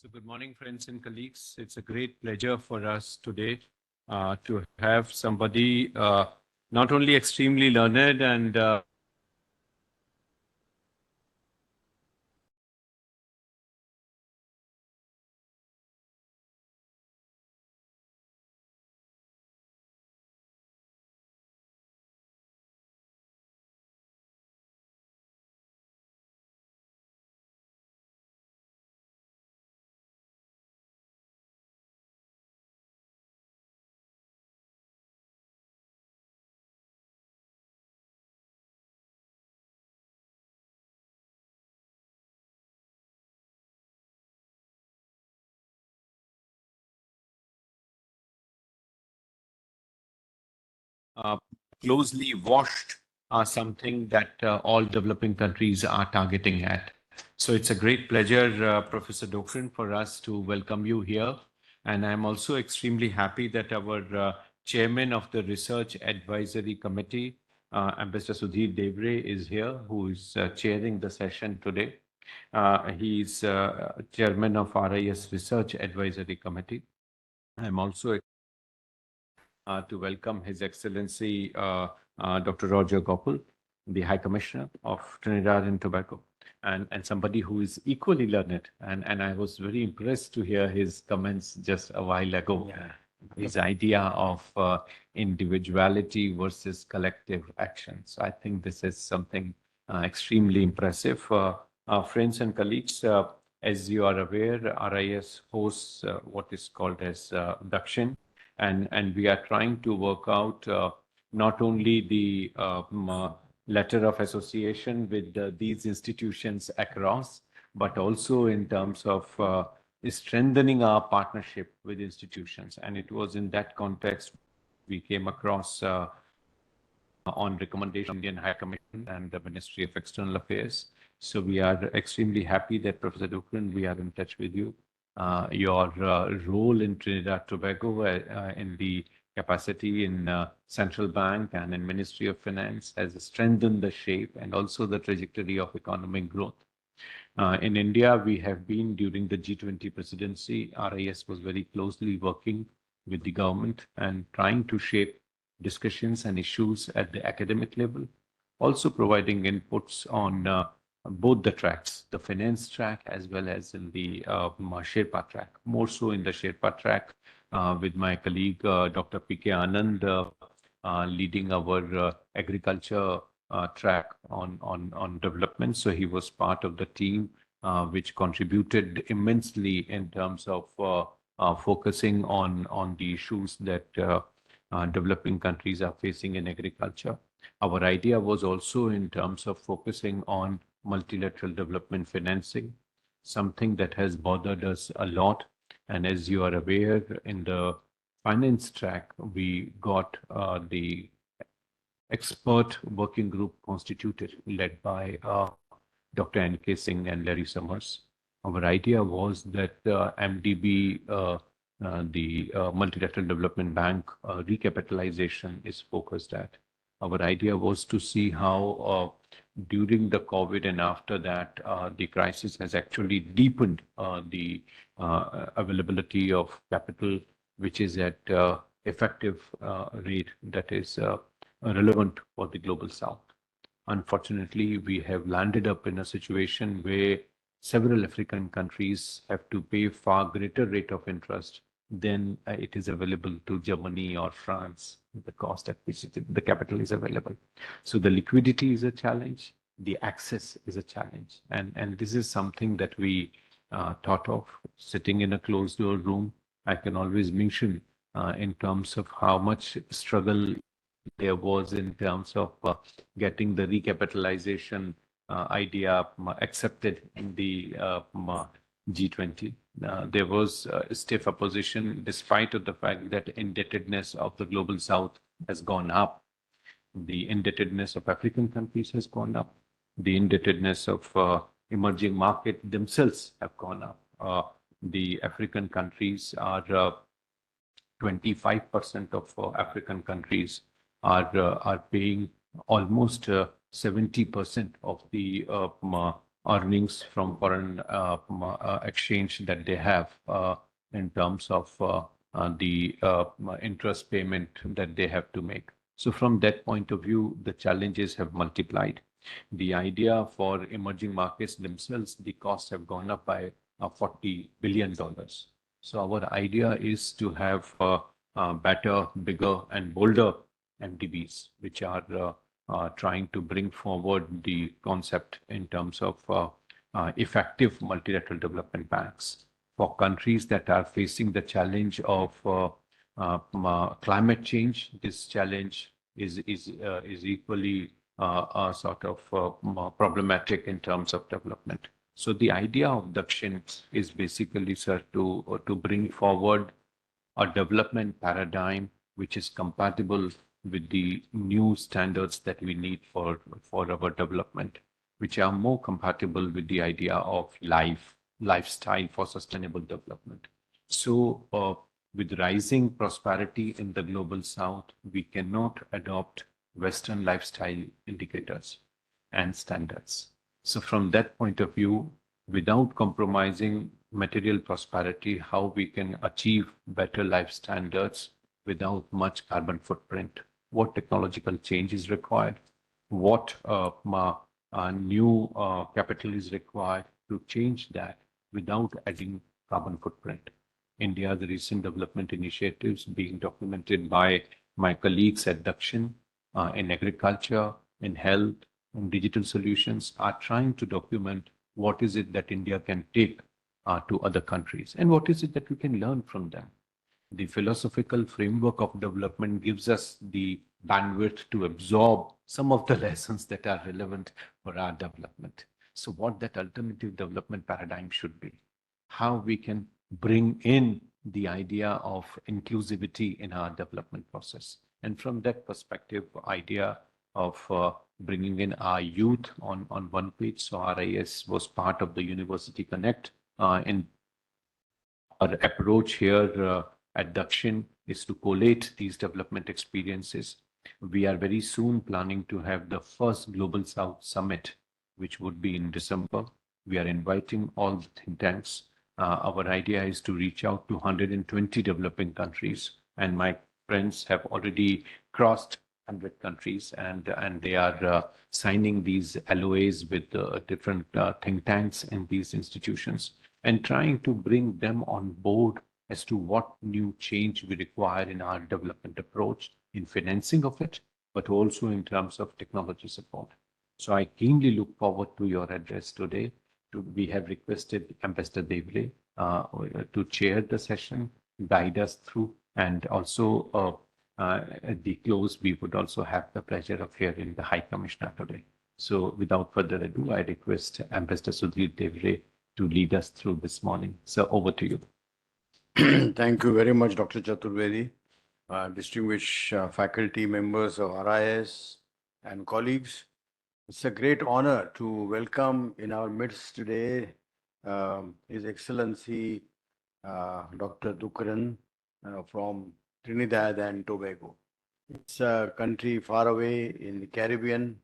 So good morning, friends and colleagues. It's a great pleasure for us today to have somebody not only extremely learned and uh, closely washed are something that all developing countries are targeting at. So it's a great pleasure, Professor Dokrin, for us to welcome you here. And I'm also extremely happy that our chairman of the Research Advisory Committee, Ambassador Sudhir Devre, is here, who is chairing the session today. He's chairman of RIS Research Advisory Committee. I'm also to welcome His Excellency Dr. Roger Gopal, the High Commissioner of Trinidad and Tobago, and somebody who is equally learned. And I was very impressed to hear his comments just a while ago. Yeah. His idea of individuality versus collective action. So I think this is something extremely impressive. Friends and colleagues, as you are aware, RIS hosts what is called as Dakshin, and we are trying to work out not only the letter of association with these institutions across, but also in terms of strengthening our partnership with institutions. And it was in that context we came across on recommendation of Indian High Commission and the Ministry of External Affairs. So we are extremely happy that Professor Dokrin, we are in touch with you. Your role in Trinidad Tobago in the capacity in central bank and in Ministry of Finance has strengthened the shape and also the trajectory of economic growth. In India, we have been during the G20 presidency, RIS was very closely working with the government and trying to shape discussions and issues at the academic level, also providing inputs on both the tracks, the finance track as well as in the Sherpa track, more so in the Sherpa track with my colleague Dr. P.K. Anand leading our agriculture track on development. So he was part of the team which contributed immensely in terms of focusing on the issues that developing countries are facing in agriculture. Our idea was also in terms of focusing on multilateral development financing, something that has bothered us a lot. And as you are aware, in the finance track, we got the expert working group constituted, led by Dr. N.K. Singh and Larry Summers. Our idea was that MDB, the Multilateral Development Bank recapitalization is focused at. Our idea was to see how during the COVID and after that, the crisis has actually deepened the availability of capital, which is at effective rate that is relevant for the global south. Unfortunately, we have landed up in a situation where several African countries have to pay far greater rate of interest than it is available to Germany or France, the cost at which the capital is available. So the liquidity is a challenge, the access is a challenge. And this is something that we thought of sitting in a closed door room. I can always mention in terms of how much struggle there was in terms of getting the recapitalization idea accepted in the G20. There was stiff opposition despite of the fact that indebtedness of the global south has gone up. The indebtedness of African countries has gone up. The indebtedness of emerging market themselves have gone up. The African countries are 25% of African countries are paying almost 70% of the earnings from foreign exchange that they have in terms of the interest payment that they have to make. So from that point of view, the challenges have multiplied. The idea for emerging markets themselves, the costs have gone up by $40 billion. So our idea is to have better, bigger, and bolder MDBs, which are trying to bring forward the concept in terms of effective multilateral development banks for countries that are facing the challenge of climate change. This challenge is equally sort of problematic in terms of development. So the idea of Dakshin is basically, sir, to bring forward a development paradigm which is compatible with the new standards that we need for our development, which are more compatible with the idea of lifestyle for sustainable development. So with rising prosperity in the global south, we cannot adopt Western lifestyle indicators and standards. So from that point of view, without compromising material prosperity, how we can achieve better life standards without much carbon footprint, what technological change is required, what new capital is required to change that without adding carbon footprint. India, the recent development initiatives being documented by my colleagues at Dakshin in agriculture, in health, in digital solutions are trying to document what is it that India can take to other countries and what is it that we can learn from them. The philosophical framework of development gives us the bandwidth to absorb some of the lessons that are relevant for our development. So what that alternative development paradigm should be, how we can bring in the idea of inclusivity in our development process. And from that perspective, idea of bringing in our youth on one page. So RIS was part of the University Connect. In our approach here at Dakshin is to collate these development experiences. We are very soon planning to have the first Global South Summit, which would be in December. We are inviting all the think tanks. Our idea is to reach out to 120 developing countries, and my friends have already crossed 100 countries, and they are signing these LOAs with different think tanks in these institutions and trying to bring them on board as to what new change we require in our development approach, in financing of it, but also in terms of technology support. So I keenly look forward to your address today. We have requested Ambassador Devre to chair the session, guide us through, and also at the close, we would also have the pleasure of hearing the High Commissioner today. So without further ado, I request Ambassador Sudhir Devre to lead us through this morning. So over to you. Thank you very much, Dr. Chaturvedi, distinguished faculty members of RIS and colleagues. It's a great honor to welcome in our midst today His Excellency Dr. Dukran from Trinidad and Tobago. It's a country far away in the Caribbean,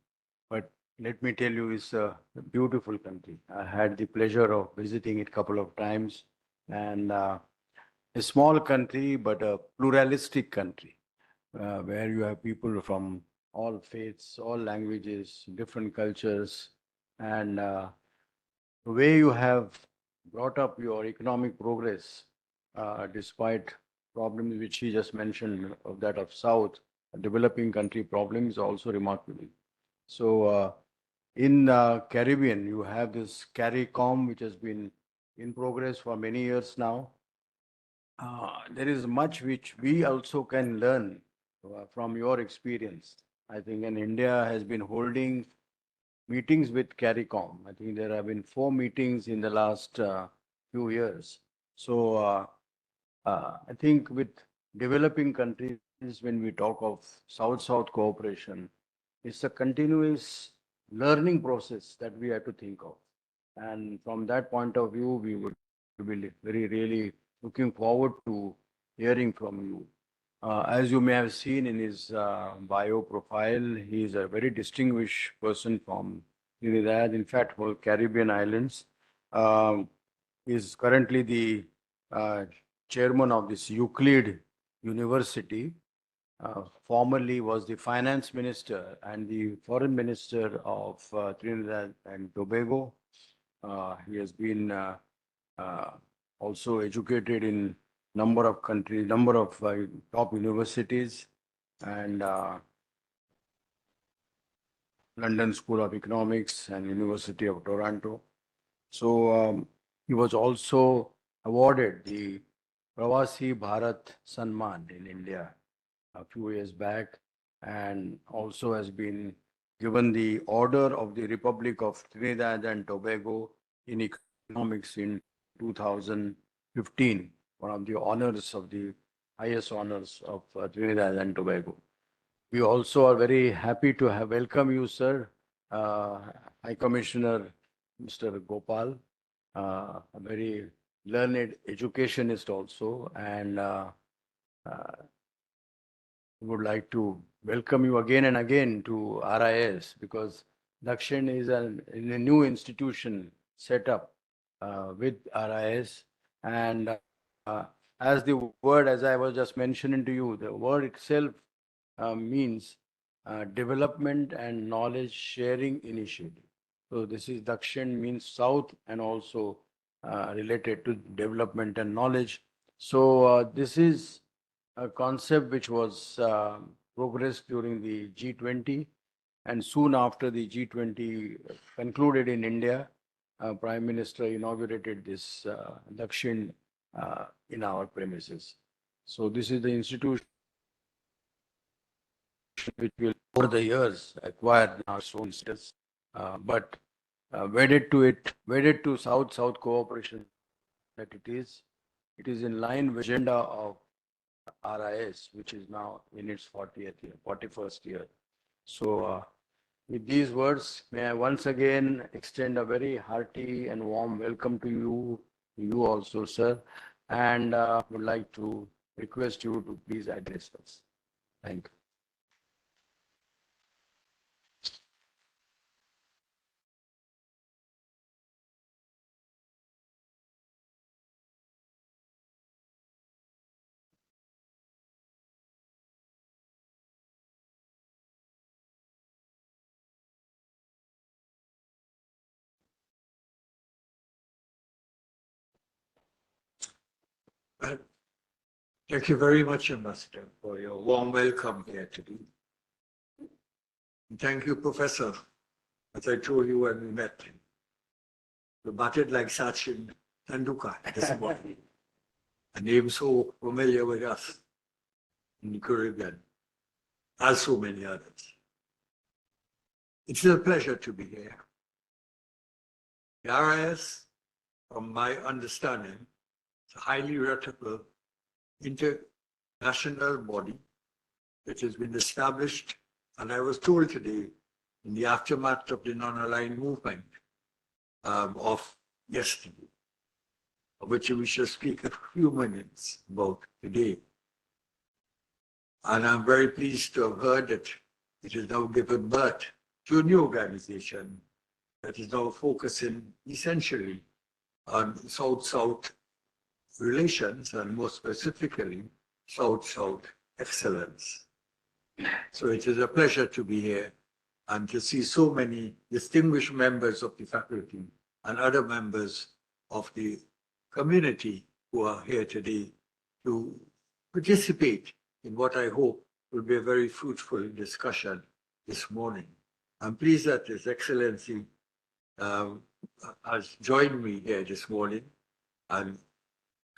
but let me tell you, it's a beautiful country. I had the pleasure of visiting it a couple of times, and a small country, but a pluralistic country, where you have people from all faiths, all languages, different cultures, and the way you have brought up your economic progress, despite problems which he just mentioned, of that of South, developing country problems, also remarkable. So in Caribbean, you have this CARICOM, which has been in progress for many years now. There is much which we also can learn from your experience. I think in India has been holding meetings with CARICOM. I think there have been 4 meetings in the last few years. So I think with developing countries, when we talk of South-South cooperation, it's a continuous learning process that we have to think of. And from that point of view, we would be really looking forward to hearing from you. As you may have seen in his bio profile, he is a very distinguished person from Trinidad, in fact, whole Caribbean islands. Is currently the chairman of this Euclid University. Formerly was the finance minister and the foreign minister of Trinidad and Tobago. He has been uh, also educated in number of countries, number of top universities, and London School of Economics and University of Toronto. So he was also awarded the Pravasi Bharat Sanman in India a few years back, and also has been given the Order of the Republic of Trinidad and Tobago in economics in 2015, one of the honors of the highest honors of Trinidad and Tobago. We also are very happy to have welcome you, sir, High Commissioner Mr. Gopal, a very learned educationist also, and would like to welcome you again and again to RIS because Dakshin is a new institution set up with RIS. And as the word, as I was just mentioning to you, the word itself means development and knowledge sharing initiative. So this is Dakshin means south and also related to development and knowledge. So this is a concept which was progressed during the G20, and soon after the G20 concluded in India, Prime Minister inaugurated this Dakshin in our premises. So this is the institution which will over the years acquire our own status, but wedded to South-South cooperation that it is in line with agenda of RIS, which is now in its 40th year, 41st year. So with these words, may I once again extend a very hearty and warm welcome to you also, sir, and would like to request you to please address us. Thank you. Thank you very much, Ambassador, for your warm welcome here today. And thank you, Professor. As I told you when we met, you batted like Sachin Tendulkar this morning. A name so familiar with us in the Caribbean, as so many others. It's a pleasure to be here. The RIS, from my understanding, is a highly reputable international body which has been established, and I was told today, in the aftermath of the non-aligned movement of yesterday, of which we shall speak a few minutes about today. And I'm very pleased to have heard that it has now given birth to a new organization that is now focusing essentially on South-South relations and more specifically South-South excellence. So it is a pleasure to be here and to see so many distinguished members of the faculty and other members of the community who are here today to participate in what I hope will be a very fruitful discussion this morning. I'm pleased that His Excellency has joined me here this morning, and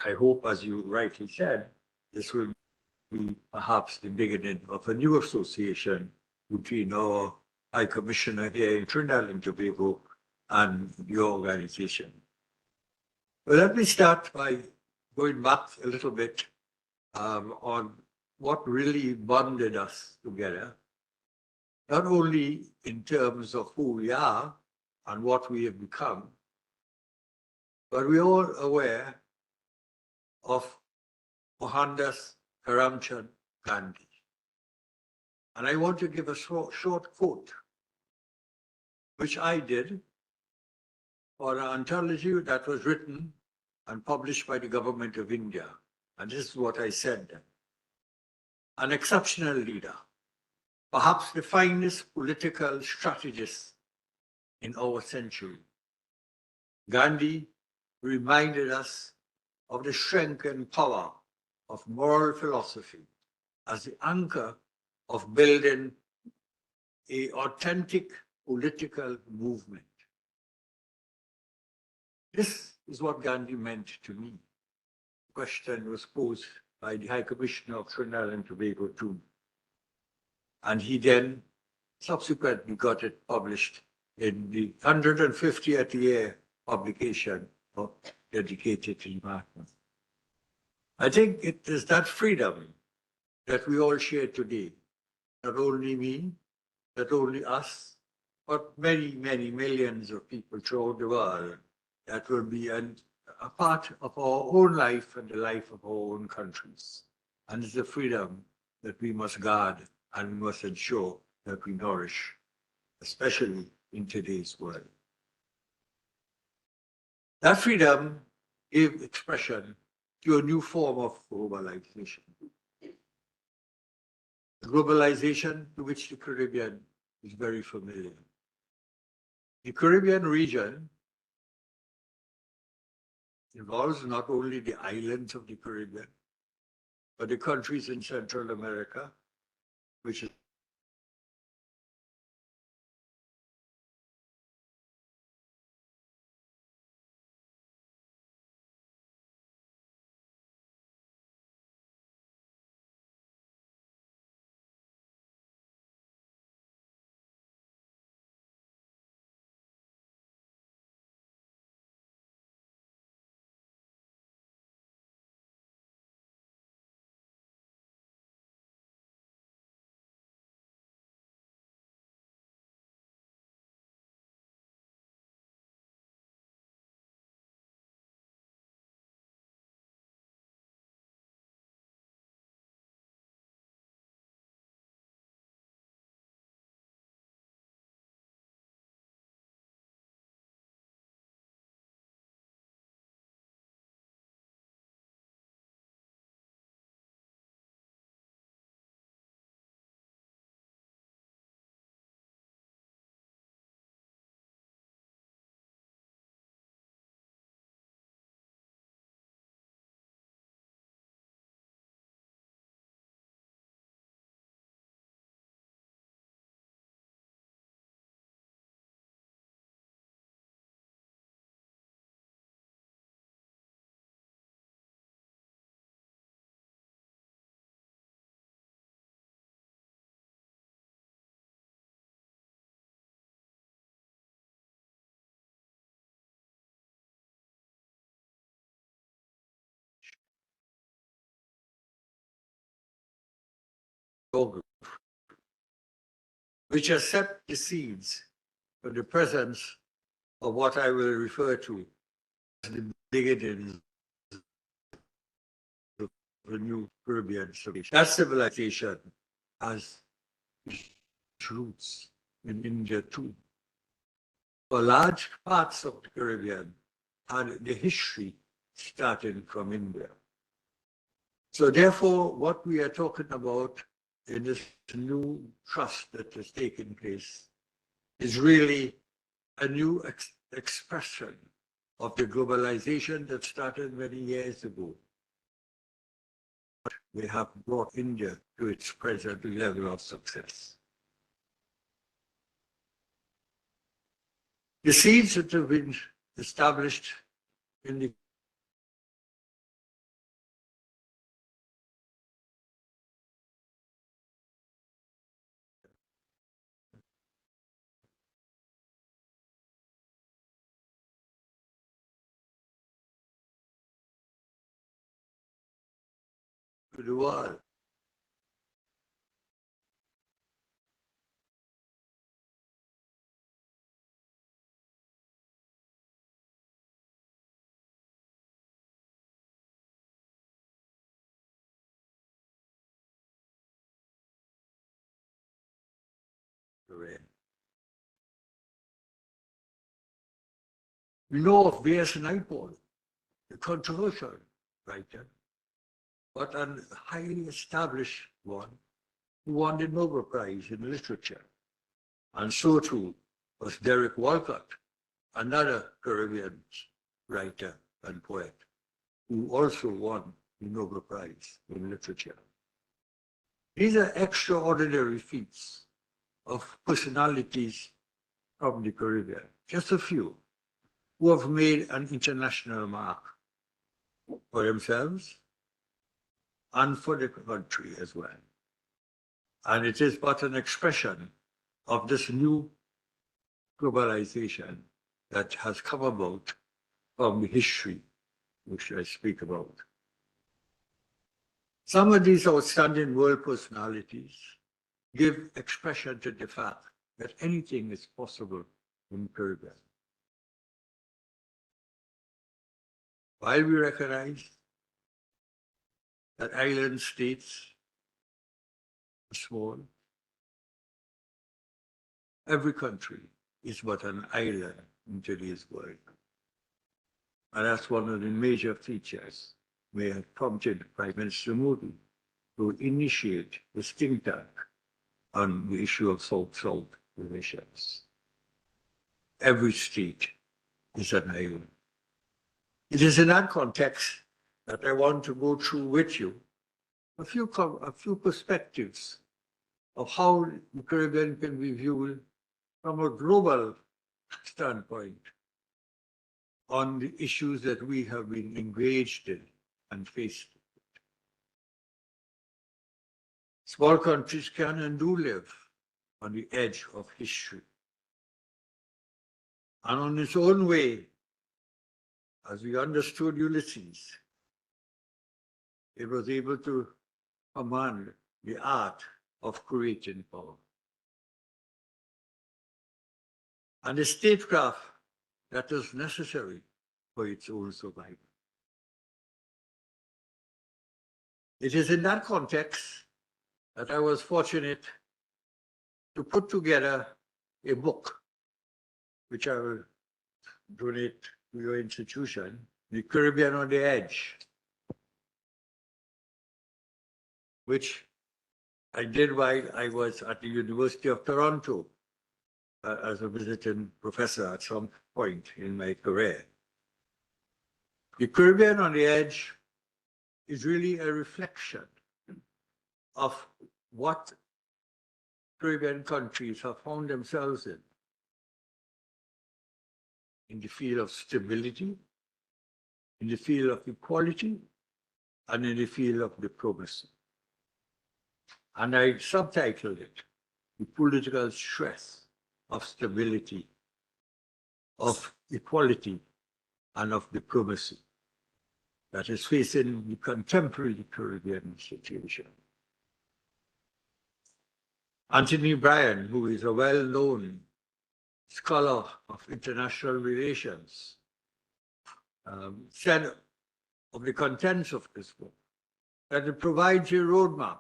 I hope, as you rightly said, this will be perhaps the beginning of a new association between our High Commissioner here in Trinidad and Tobago and your organization. Well, let me start by going back a little bit on what really bonded us together, not only in terms of who we are and what we have become, but we're all aware of Mohandas Karamchand Gandhi. And I want to give a short quote which I did for an anthology that was written and published by the government of India. And this is what I said then. An exceptional leader, perhaps the finest political strategist in our century. Gandhi reminded us of the strength and power of moral philosophy as the anchor of building an authentic political movement. This is what Gandhi meant to me. The question was posed by the High Commissioner of Trinidad and Tobago too. And he then subsequently got it published in the 150th year publication dedicated to Mahatma. I think it is that freedom that we all share today. Not only me, not only us, but many, many millions of people throughout the world that will be a part of our own life and the life of our own countries. And it's a freedom that we must guard and we must ensure that we nourish, especially in today's world. That freedom gave expression to a new form of globalization. Globalization to which the Caribbean is very familiar. The Caribbean region involves not only the islands of the Caribbean, but the countries in Central America, which is which has set the seeds for the presence of what I will refer to as the beginnings of a new Caribbean civilization. That civilization has roots in India too. For large parts of the Caribbean had the history starting from India. So therefore, what we are talking about in this new trust that has taken place is really a new expression of the globalization that started many years ago. We have brought India to its present level of success. The seeds that have been established in the world. We know of V.S. Naipaul, a controversial writer, but a highly established one who won the Nobel Prize in Literature. And so too was Derek Walcott, another Caribbean writer and poet, who also won the Nobel Prize in Literature. These are extraordinary feats of personalities from the Caribbean, just a few, who have made an international mark for themselves and for the country as well. And it is but an expression of this new globalization that has come about from the history which I speak about. Some of these outstanding world personalities give expression to the fact that anything is possible in the Caribbean. While we recognize that island states are small, every country is but an island in today's world. And that's one of the major features may have prompted Prime Minister Modi to initiate this think tank on the issue of South-South relations. Every state is an island. It is in that context that I want to go through with you a few perspectives of how the Caribbean can be viewed from a global standpoint on the issues that we have been engaged in and faced. Small countries can and do live on the edge of history. And on its own way, as we understood Ulysses, it was able to command the art of creating power. And the statecraft that is necessary for its own survival. It is in that context that I was fortunate to put together a book, which I will donate to your institution, The Caribbean on the Edge, which I did while I was at the University of Toronto as a visiting professor at some point in my career. The Caribbean on the Edge is really a reflection of what Caribbean countries have found themselves in the field of stability, in the field of equality, and in the field of diplomacy. And I subtitled it, The Political Stress of Stability, of Equality, and of Diplomacy that is facing the contemporary Caribbean situation. Anthony Bryan, who is a well-known scholar of international relations, said of the contents of this book that it provides a roadmap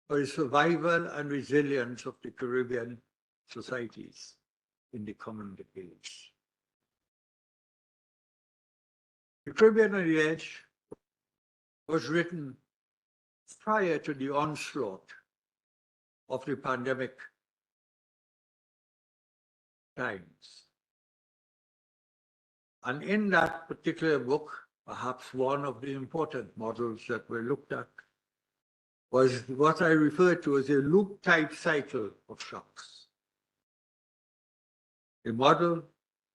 for the survival and resilience of the Caribbean societies in the coming decades. The Caribbean on the Edge was written prior to the onslaught of the pandemic times. And in that particular book, perhaps one of the important models that were looked at was what I refer to as a loop-type cycle of shocks. A model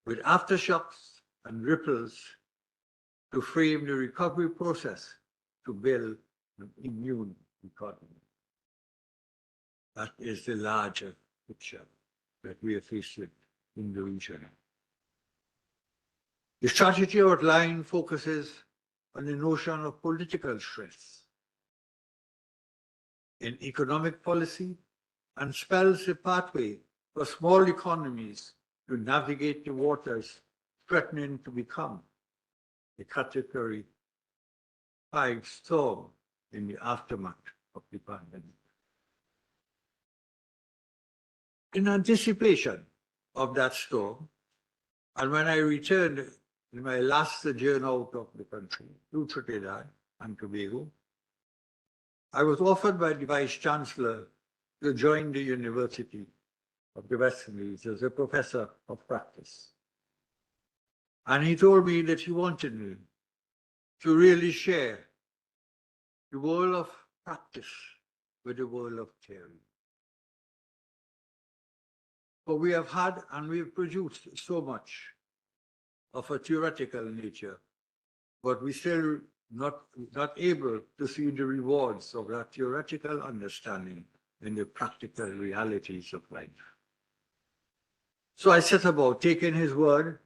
with aftershocks and ripples to frame the recovery process to build an immune economy. That is the larger picture that we are faced with in the region. The strategy outline focuses on the notion of political stress in economic policy and spells a pathway for small economies to navigate the waters threatening to become a Category 5 storm in the aftermath of the pandemic. In anticipation of that storm, And when I returned in my last sojourn out of the country to Trinidad and Tobago, I was offered by the Vice Chancellor to join the University of the West Indies as a professor of practice. And he told me that he wanted me to really share the world of practice with the world of theory. For we have had and we've produced so much of a theoretical nature, but we still not able to see the rewards of that theoretical understanding in the practical realities of life. So I set about taking his word,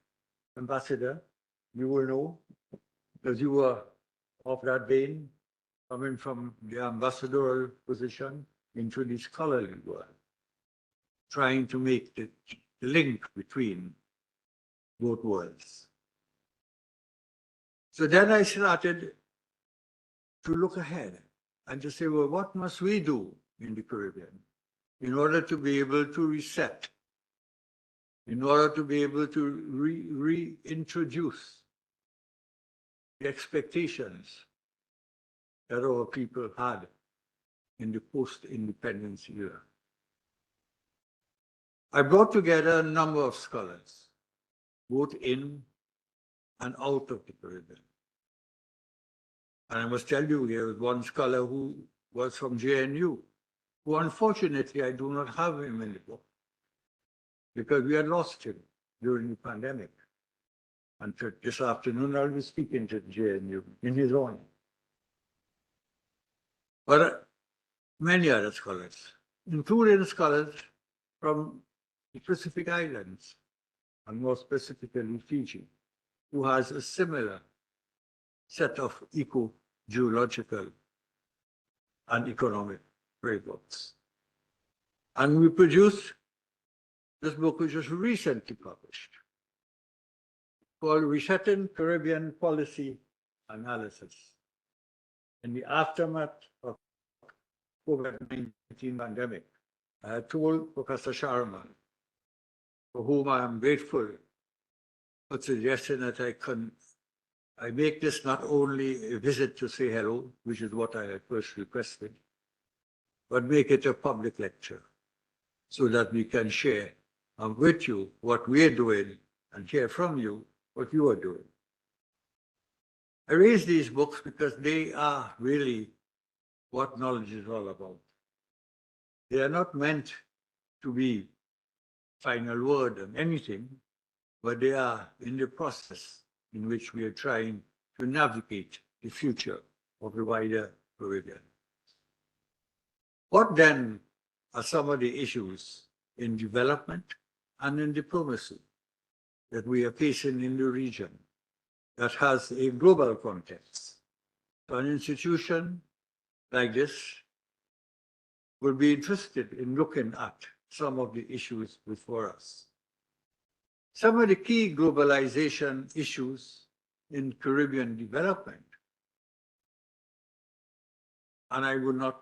Ambassador, you will know, because you were of that vein, coming from the ambassadorial position into the scholarly world, trying to make the link between both worlds. So then I started to look ahead and to say, well, what must we do in the Caribbean in order to be able to reset, in order to be able to reintroduce the expectations that our people had in the post-independence era. I brought together a number of scholars, both in and out of the Caribbean. And I must tell you, there was one scholar who was from JNU, who unfortunately I do not have him in the book, because we had lost him during the pandemic. And this afternoon I'll be speaking to JNU in his honor. But many other scholars, including scholars from the Pacific Islands, and more specifically Fiji, who has a similar set of eco-geological and economic frameworks. And we produced this book, which was recently published, called Resetting Caribbean Policy Analysis in the Aftermath of COVID-19 pandemic. I told Professor Sharma, for whom I am grateful for suggesting that I make this not only a visit to say hello, which is what I had first requested, but make it a public lecture so that we can share with you what we're doing and hear from you what you are doing. I raise these books because they are really what knowledge is all about. They are not meant to be final word on anything, but they are in the process in which we are trying to navigate the future of the wider Caribbean. What then are some of the issues in development and in diplomacy that we are facing in the region that has a global context? So an institution like this will be interested in looking at some of the issues before us. Some of the key globalization issues in Caribbean development, and I would not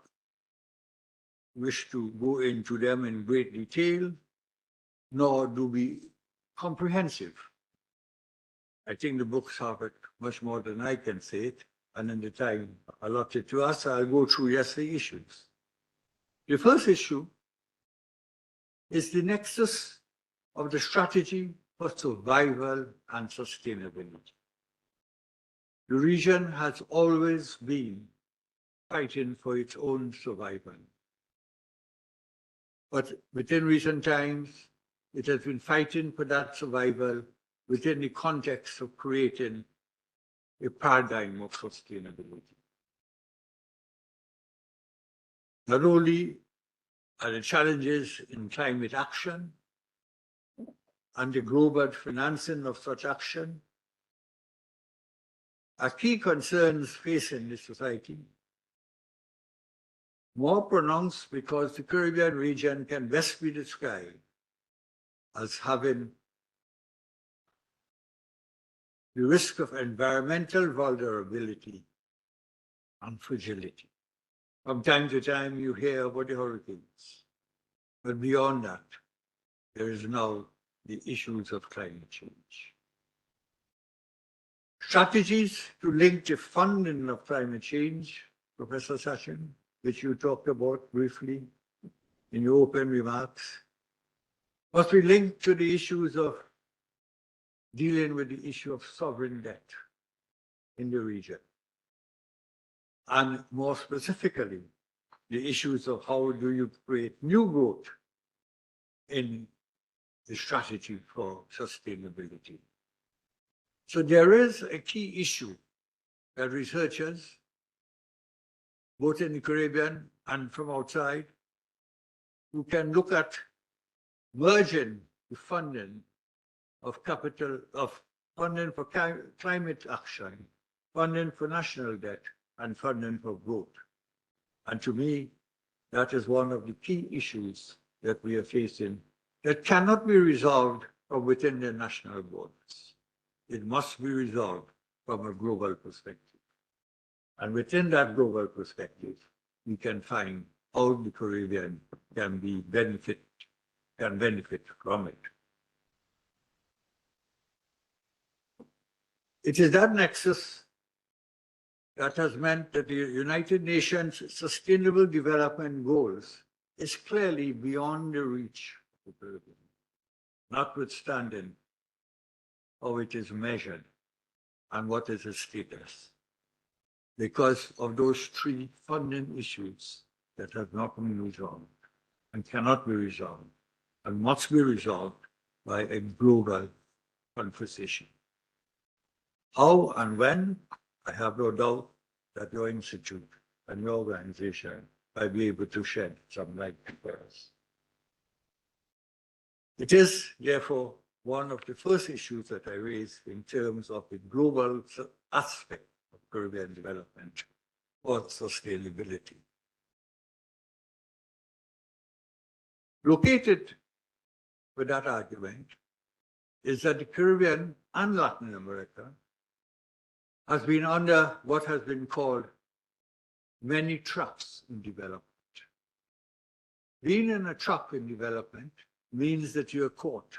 wish to go into them in great detail, nor do be comprehensive. I think the books have it much more than I can say it, and in the time allotted to us, I'll go through just the issues. The first issue is the nexus of the strategy for survival and sustainability. The region has always been fighting for its own survival. But within recent times, it has been fighting for that survival within the context of creating a paradigm of sustainability. Not only are the challenges in climate action and the global financing of such action are key concerns facing the society, more pronounced because the Caribbean region can best be described as having the risk of environmental vulnerability and fragility. From time to time, you hear about the hurricanes, but beyond that, there is now the issues of climate change. Strategies to link the funding of climate change, Professor Sachin, which you talked about briefly in your opening remarks, must be linked to the issues of dealing with the issue of sovereign debt in the region. And more specifically, the issues of how do you create new growth in the strategy for sustainability. So there is a key issue that researchers, both in the Caribbean and from outside, who can look at merging the funding of capital, of funding for climate action, funding for national debt, and funding for growth. And to me, that is one of the key issues that we are facing that cannot be resolved from within the national borders. It must be resolved from a global perspective. And within that global perspective, we can find how the Caribbean can benefit from it. It is that nexus that has meant that the United Nations Sustainable Development Goals is clearly beyond the reach of the Caribbean, notwithstanding how it is measured and what is its status, because of those three funding issues that have not been resolved and cannot be resolved and must be resolved by a global conversation. How and when, I have no doubt that your institute and your organization might be able to shed some light for us. It is, therefore, one of the first issues that I raised in terms of the global aspect of Caribbean development or sustainability. Located with that argument is that the Caribbean and Latin America has been under what has been called many traps in development. Being in a trap in development means that you're caught,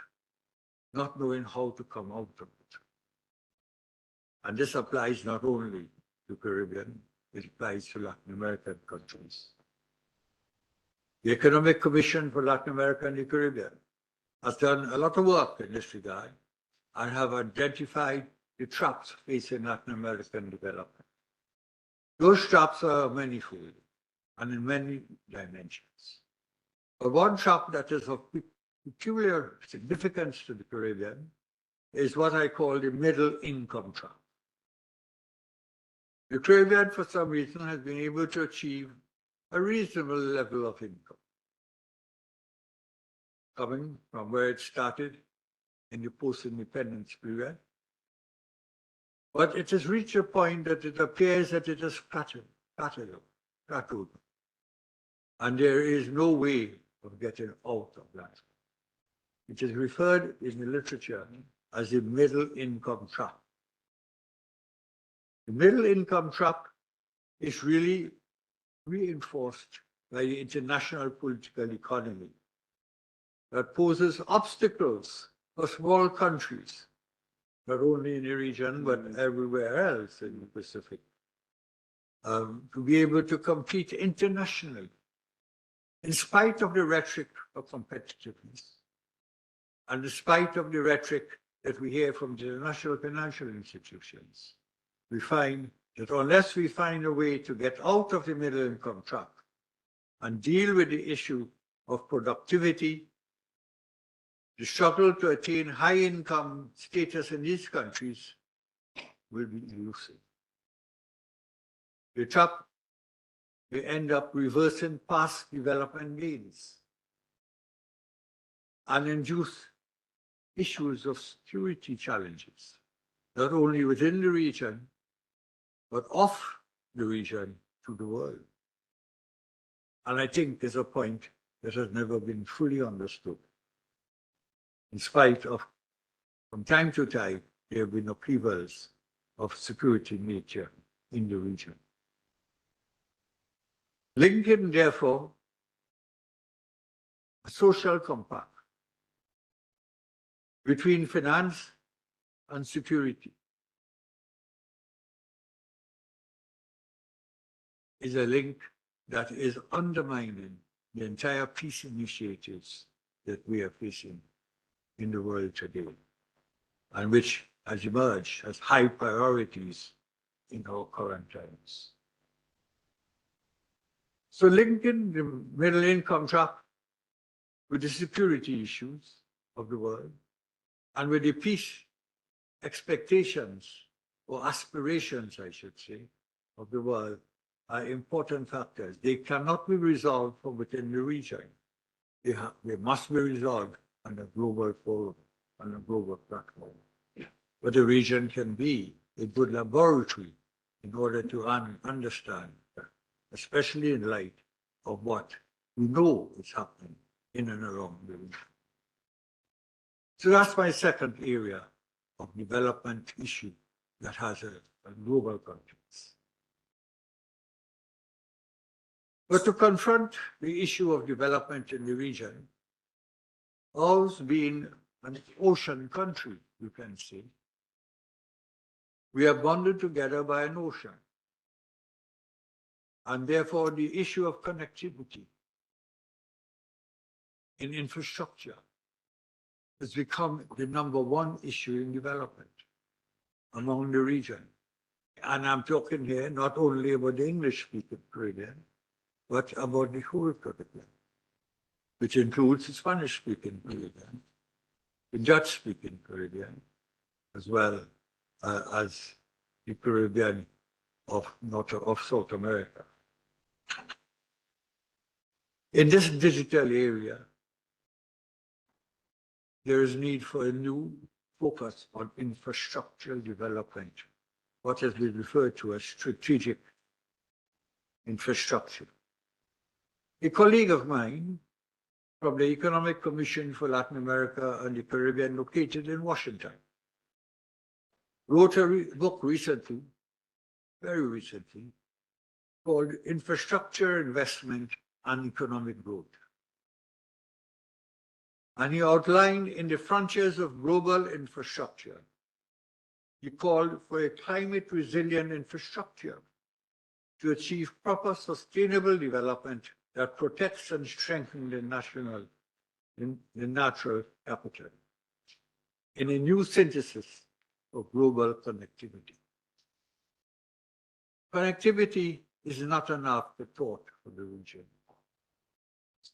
not knowing how to come out of it. And this applies not only to Caribbean, it applies to Latin American countries. The Economic Commission for Latin America and the Caribbean has done a lot of work in this regard and have identified the traps facing Latin American development. Those traps are manifold and in many dimensions. But one trap that is of peculiar significance to the Caribbean is what I call the middle income trap. The Caribbean, for some reason, has been able to achieve a reasonable level of income, coming from where it started in the post-independence period. But it has reached a point that it appears that it has plateaued. And there is no way of getting out of that. It is referred in the literature as the middle income trap. The middle income trap is really reinforced by the international political economy that poses obstacles for small countries, not only in the region, but everywhere else in the Pacific, to be able to compete internationally, in spite of the rhetoric of competitiveness, and in spite of the rhetoric that we hear from the international financial institutions. We find that unless we find a way to get out of the middle income trap and deal with the issue of productivity, the struggle to attain high income status in these countries will be elusive. The trap will end up reversing past development gains and induce issues of security challenges, not only within the region, but off the region to the world. And I think there's a point that has never been fully understood. In spite of, from time to time, there have been upheavals of security nature in the region. Lincoln, therefore, a social compact between finance and security is a link that is undermining the entire peace initiatives that we are facing in the world today, and which has emerged as high priorities in our current times. So linking the middle income trap with the security issues of the world and with the peace expectations or aspirations, I should say, of the world are important factors. They cannot be resolved from within the region. They must be resolved on a global forum, on a global platform. But the region can be a good laboratory in order to understand, especially in light of what we know is happening in and around the region. So that's my second area of development issue that has a global context. But to confront the issue of development in the region, ours being an ocean country, you can say, we are bonded together by an ocean. And therefore, the issue of connectivity in infrastructure has become the number one issue in development among the region. And I'm talking here not only about the English-speaking Caribbean, but about the whole Caribbean, which includes the Spanish-speaking Caribbean, the Dutch-speaking Caribbean, as well as the Caribbean of South America. In this digital area, there is need for a new focus on infrastructural development, what has been referred to as strategic infrastructure. A colleague of mine from the Economic Commission for Latin America and the Caribbean, located in Washington, wrote a book recently, very recently, called Infrastructure Investment and Economic Growth. And he outlined in the frontiers of global infrastructure, he called for a climate resilient infrastructure to achieve proper sustainable development that protects and strengthens the natural capital in a new synthesis of global connectivity. Connectivity is not an afterthought for the region.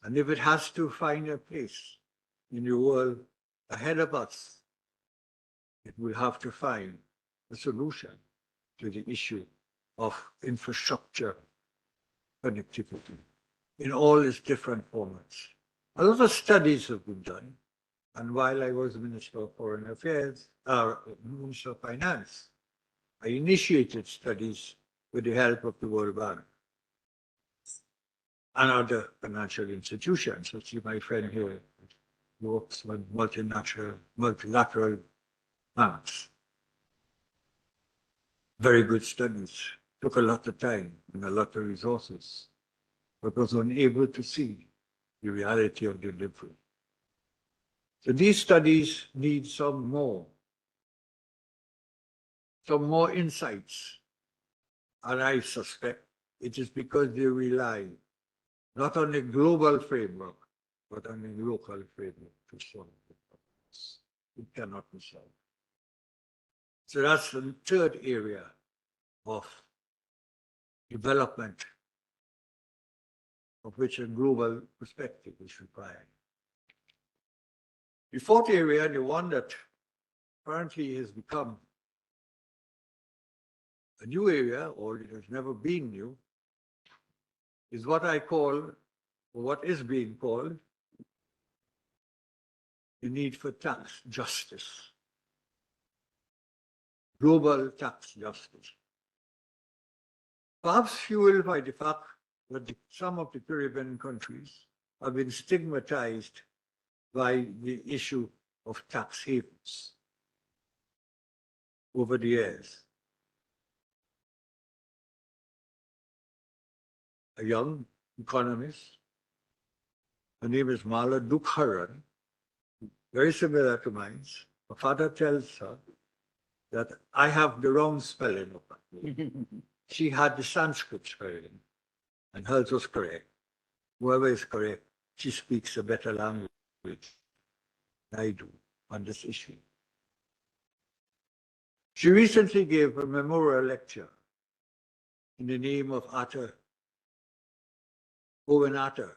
And if it has to find a place in the world ahead of us, it will have to find a solution to the issue of infrastructure connectivity in all its different formats. A lot of studies have been done, and while I was Minister of Foreign Affairs, Minister of Finance, I initiated studies with the help of the World Bank and other financial institutions, such as my friend here works with multilateral banks. Very good studies. Took a lot of time and a lot of resources, but was unable to see the reality of delivery. So these studies need some more insights. And I suspect it is because they rely not on a global framework, but on a local framework to solve the problems. It cannot be solved. So that's the third area of development of which a global perspective is required. The fourth area, the one that apparently has become a new area, or it has never been new, is what I call, or what is being called, the need for tax justice, global tax justice. Perhaps fueled by the fact that some of the Caribbean countries have been stigmatized by the issue of tax havens over the years. A young economist, her name is Mala Dukharan, very similar to mine. Her father tells her that I have the wrong spelling of that name. She had the Sanskrit spelling, and hers was correct. Whoever is correct, she speaks a better language than I do on this issue. She recently gave a memorial lecture in the name of Owen Atta,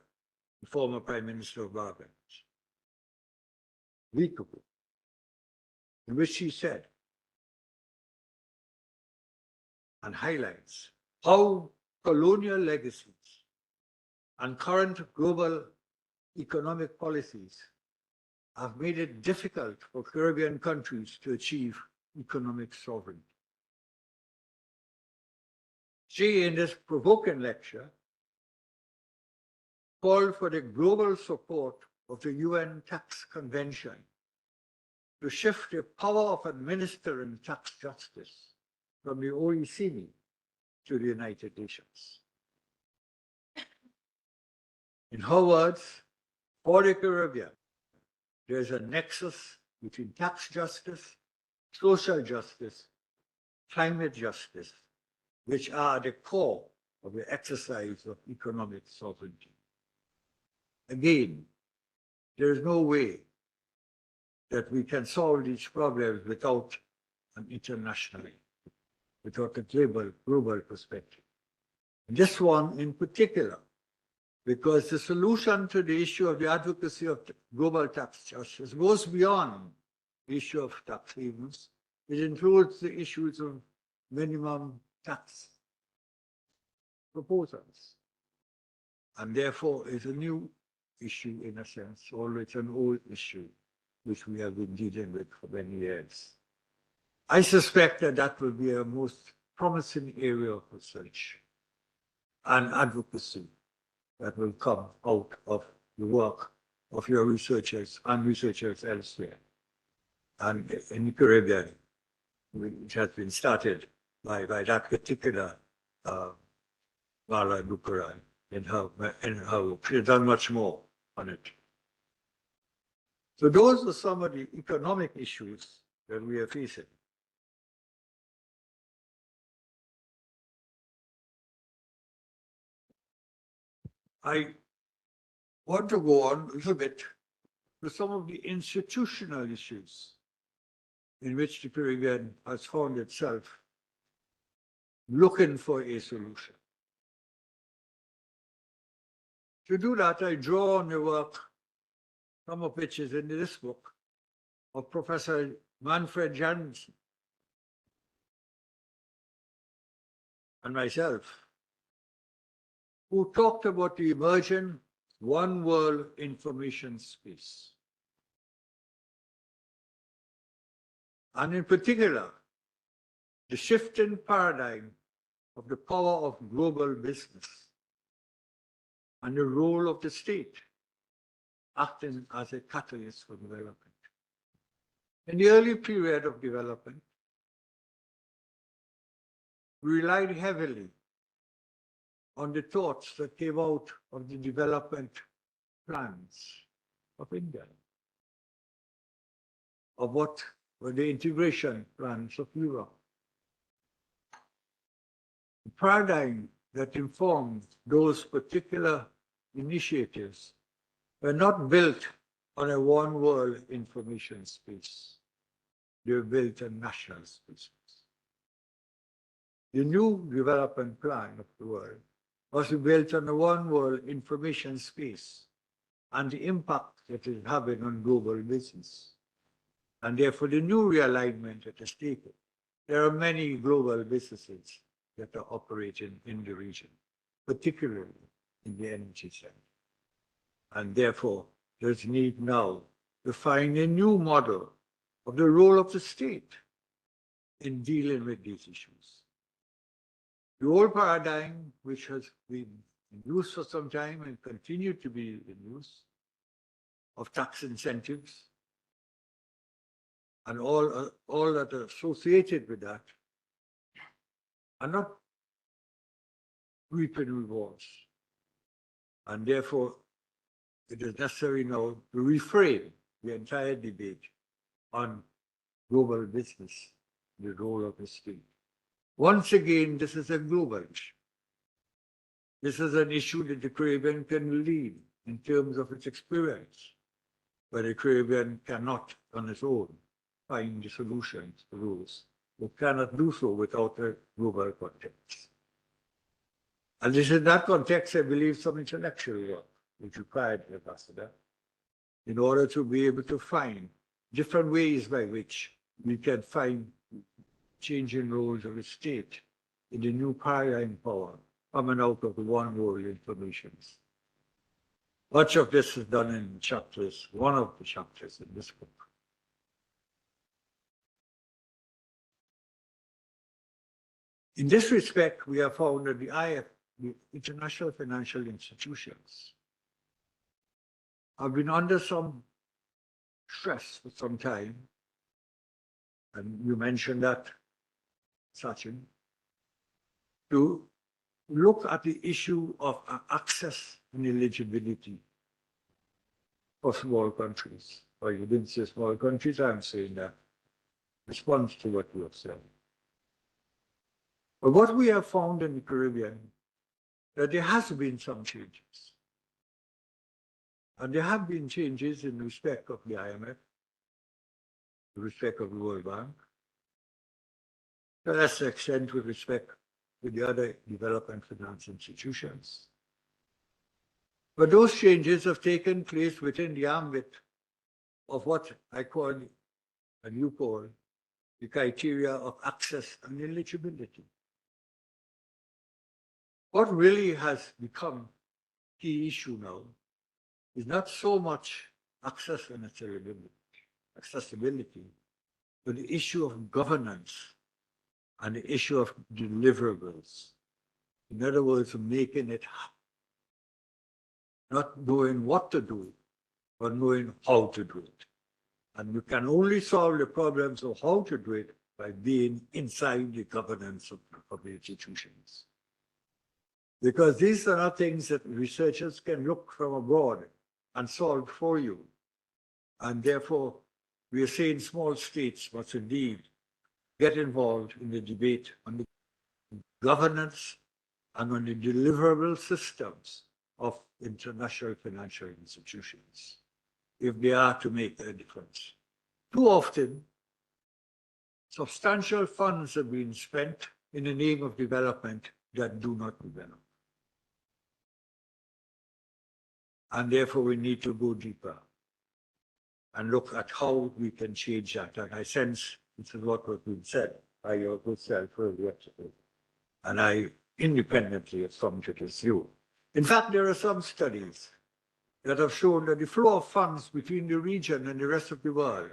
the former Prime Minister of Barbados, a week ago, in which she said and highlights how colonial legacies and current global economic policies have made it difficult for Caribbean countries to achieve economic sovereignty. She, in this provoking lecture, called for the global support of the UN Tax Convention to shift the power of administering tax justice from the OECD to the United Nations. In her words, for the Caribbean, there's a nexus between tax justice, social justice, climate justice, which are the core of the exercise of economic sovereignty. Again, there is no way that we can solve these problems without an international, without a global perspective. This one in particular, because the solution to the issue of the advocacy of global tax justice goes beyond the issue of tax havens. It includes the issues of minimum tax proposals. And therefore is a new issue in a sense, although it's an old issue which we have been dealing with for many years. I suspect that that will be a most promising area of research and advocacy that will come out of the work of your researchers and researchers elsewhere. And in the Caribbean, which has been started by that particular Marla Bukaran in her work. She has done much more on it. So those are some of the economic issues that we are facing. I want to go on a little bit to some of the institutional issues in which the Caribbean has found itself looking for a solution. To do that, I draw on the work, some of which is in this book, of Professor Manfred Jansen and myself, who talked about the emerging one world information space. And in particular, the shifting paradigm of the power of global business and the role of the state acting as a catalyst for development. In the early period of development, we relied heavily on the thoughts that came out of the development plans of India, of what were the integration plans of Europe. The paradigm that informed those particular initiatives were not built on a one world information space. They were built on national spaces. The new development plan of the world was built on a one world information space and the impact that it is having on global business. And therefore the new realignment that is taken. There are many global businesses that are operating in the region, particularly in the energy sector. And therefore, there's need now to find a new model of the role of the state in dealing with these issues. The old paradigm, which has been in use for some time and continue to be in use, of tax incentives and all that are associated with that, are not reaping rewards. And therefore, it is necessary now to reframe the entire debate on global business, the role of the state. Once again, this is a global issue. This is an issue that the Caribbean can lead in terms of its experience, but the Caribbean cannot on its own find the solutions to those. It cannot do so without a global context. And this is that context, I believe, some intellectual work is required, Ambassador, in order to be able to find different ways by which we can find changing roles of the state in the new paradigm power coming out of the one world informations. Much of this is done in chapters, one of the chapters in this book. In this respect, we have found that the IF, the international financial institutions, have been under some stress for some time. And you mentioned that, Sachin, to look at the issue of access and eligibility for small countries. Or you didn't say small countries, I'm saying that response to what you have said. But what we have found in the Caribbean, that there has been some changes. And there have been changes in respect of the IMF, in respect of the World Bank, to a lesser extent with respect to the other development finance institutions. But those changes have taken place within the ambit of what I call, and you call, the criteria of access and eligibility. What really has become key issue now is not so much access and accessibility, but the issue of governance and the issue of deliverables. In other words, making it happen. Not knowing what to do, but knowing how to do it. And you can only solve the problems of how to do it by being inside the governance of the institutions. Because these are not things that researchers can look from abroad and solve for you. And therefore, we are saying small states must indeed get involved in the debate on the governance and on the deliverable systems of international financial institutions, if they are to make a difference. Too often, substantial funds have been spent in the name of development that do not develop. And therefore, we need to go deeper and look at how we can change that. And I sense this is what has been said by your good self earlier today. And I independently have come to this view. In fact, there are some studies that have shown that the flow of funds between the region and the rest of the world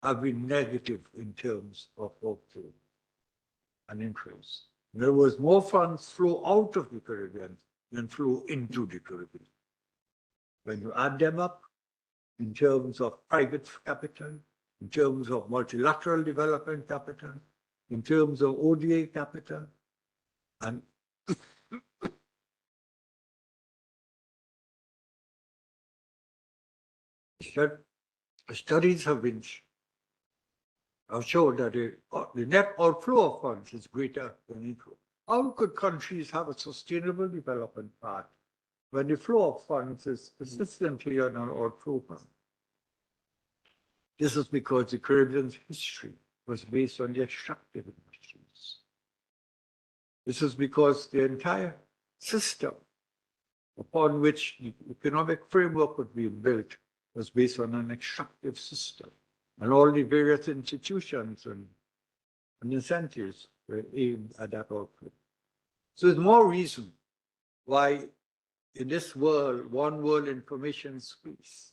have been negative in terms of outflow and inflows. In other words, more funds flow out of the Caribbean than flow into the Caribbean. When you add them up in terms of private capital, in terms of multilateral development capital, in terms of ODA capital, and studies have shown that the net outflow of funds is greater than inflow. How could countries have a sustainable development path when the flow of funds is persistently on an outflow path? This is because the Caribbean's history was based on the extractive industries. This is because the entire system upon which the economic framework would be built was based on an extractive system. And all the various institutions and incentives were aimed at that outcome. So there's more reason why in this world, one world information space,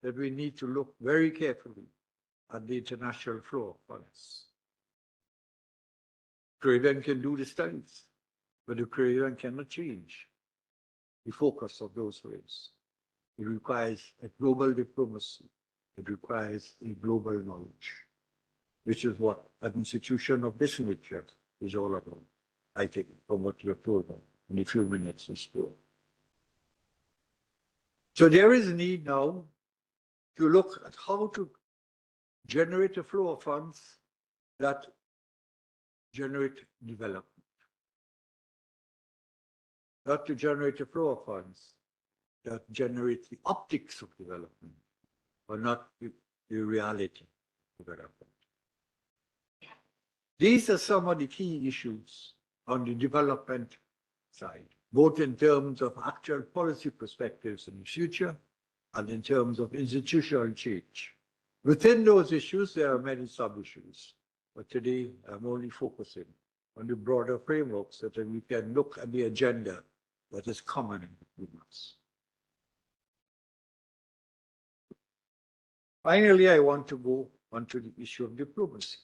that we need to look very carefully at the international flow of funds. Caribbean can do the studies, but the Caribbean cannot change the focus of those ways. It requires a global diplomacy. It requires a global knowledge, which is what an institution of this nature is all about, I think, from what you have told me in a few minutes or so. So there is a need now to look at how to generate a flow of funds that generate development. Not to generate a flow of funds that generate the optics of development, but not the reality of development. These are some of the key issues on the development side, both in terms of actual policy perspectives in the future and in terms of institutional change. Within those issues, there are many sub-issues, but today I'm only focusing on the broader frameworks so that we can look at the agenda that is common between us. Finally, I want to go onto the issue of diplomacy.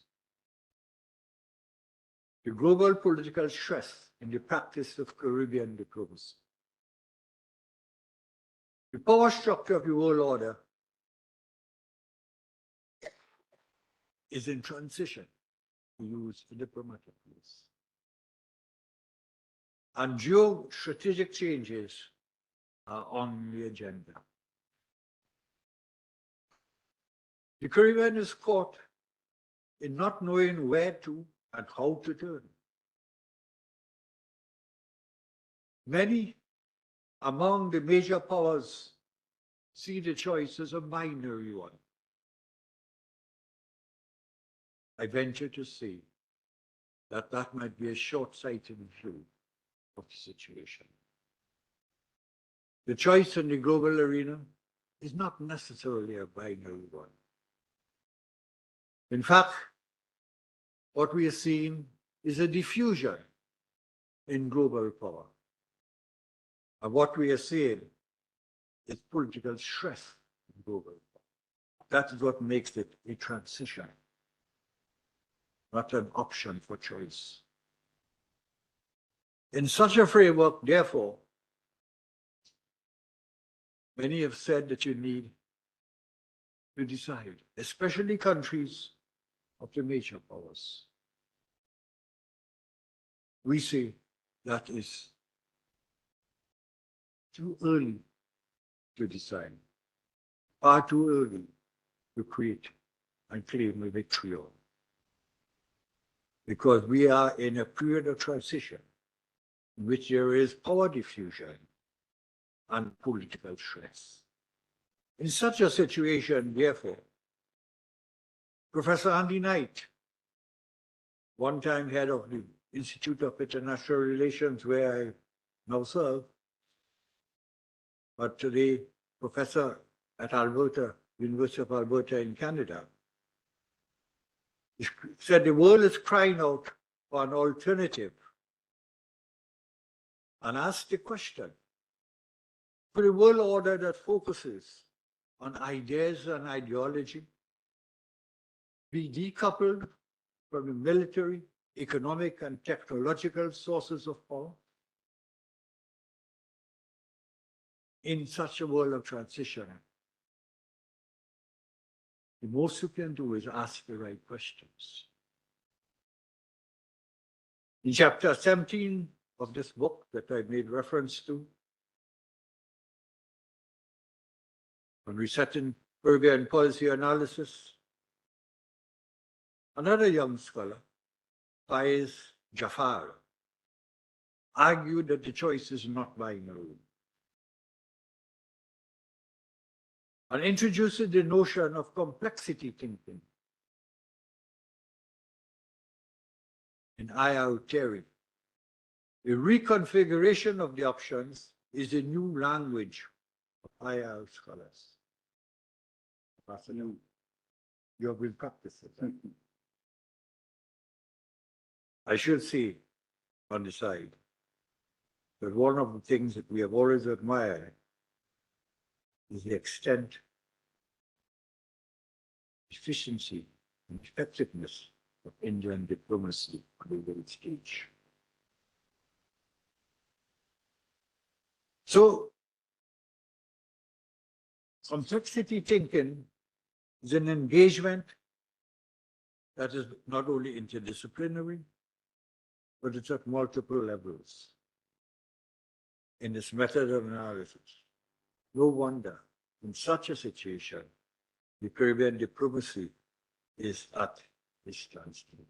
The global political stress in the practice of Caribbean diplomacy. The power structure of the world order is in transition, to use a diplomatic phrase. And geostrategic changes are on the agenda. The Caribbean is caught in not knowing where to and how to turn. Many among the major powers see the choice as a binary one. I venture to say that that might be a short-sighted view of the situation. The choice in the global arena is not necessarily a binary one. In fact, what we are seeing is a diffusion in global power. And what we are seeing is political stress in global power. That is what makes it a transition, not an option for choice. In such a framework, therefore, many have said that you need to decide, especially countries of the major powers. We say that is too early to decide, far too early to create and claim a victory on. Because we are in a period of transition in which there is power diffusion and political stress. In such a situation, therefore, Professor Andy Knight, one-time head of the Institute of International Relations, where I now serve, but today professor at Alberta, University of Alberta in Canada, said the world is crying out for an alternative and asked the question, for a world order that focuses on ideas and ideology, be decoupled from the military, economic, and technological sources of power? In such a world of transition, the most you can do is ask the right questions. In chapter 17 of this book that I made reference to, on resetting Caribbean policy analysis, another young scholar, Faiz Jafar, argued that the choice is not binary, and introduced the notion of complexity thinking. In I.R. Terry, the reconfiguration of the options is a new language of I.R. scholars. You have been practicing that. I should say on the side that one of the things that we have always admired is the extent, efficiency, and effectiveness of Indian diplomacy on the world stage. So, complexity thinking is an engagement that is not only interdisciplinary, but it's at multiple levels in this method of analysis. No wonder in such a situation, the Caribbean diplomacy is at its standstill.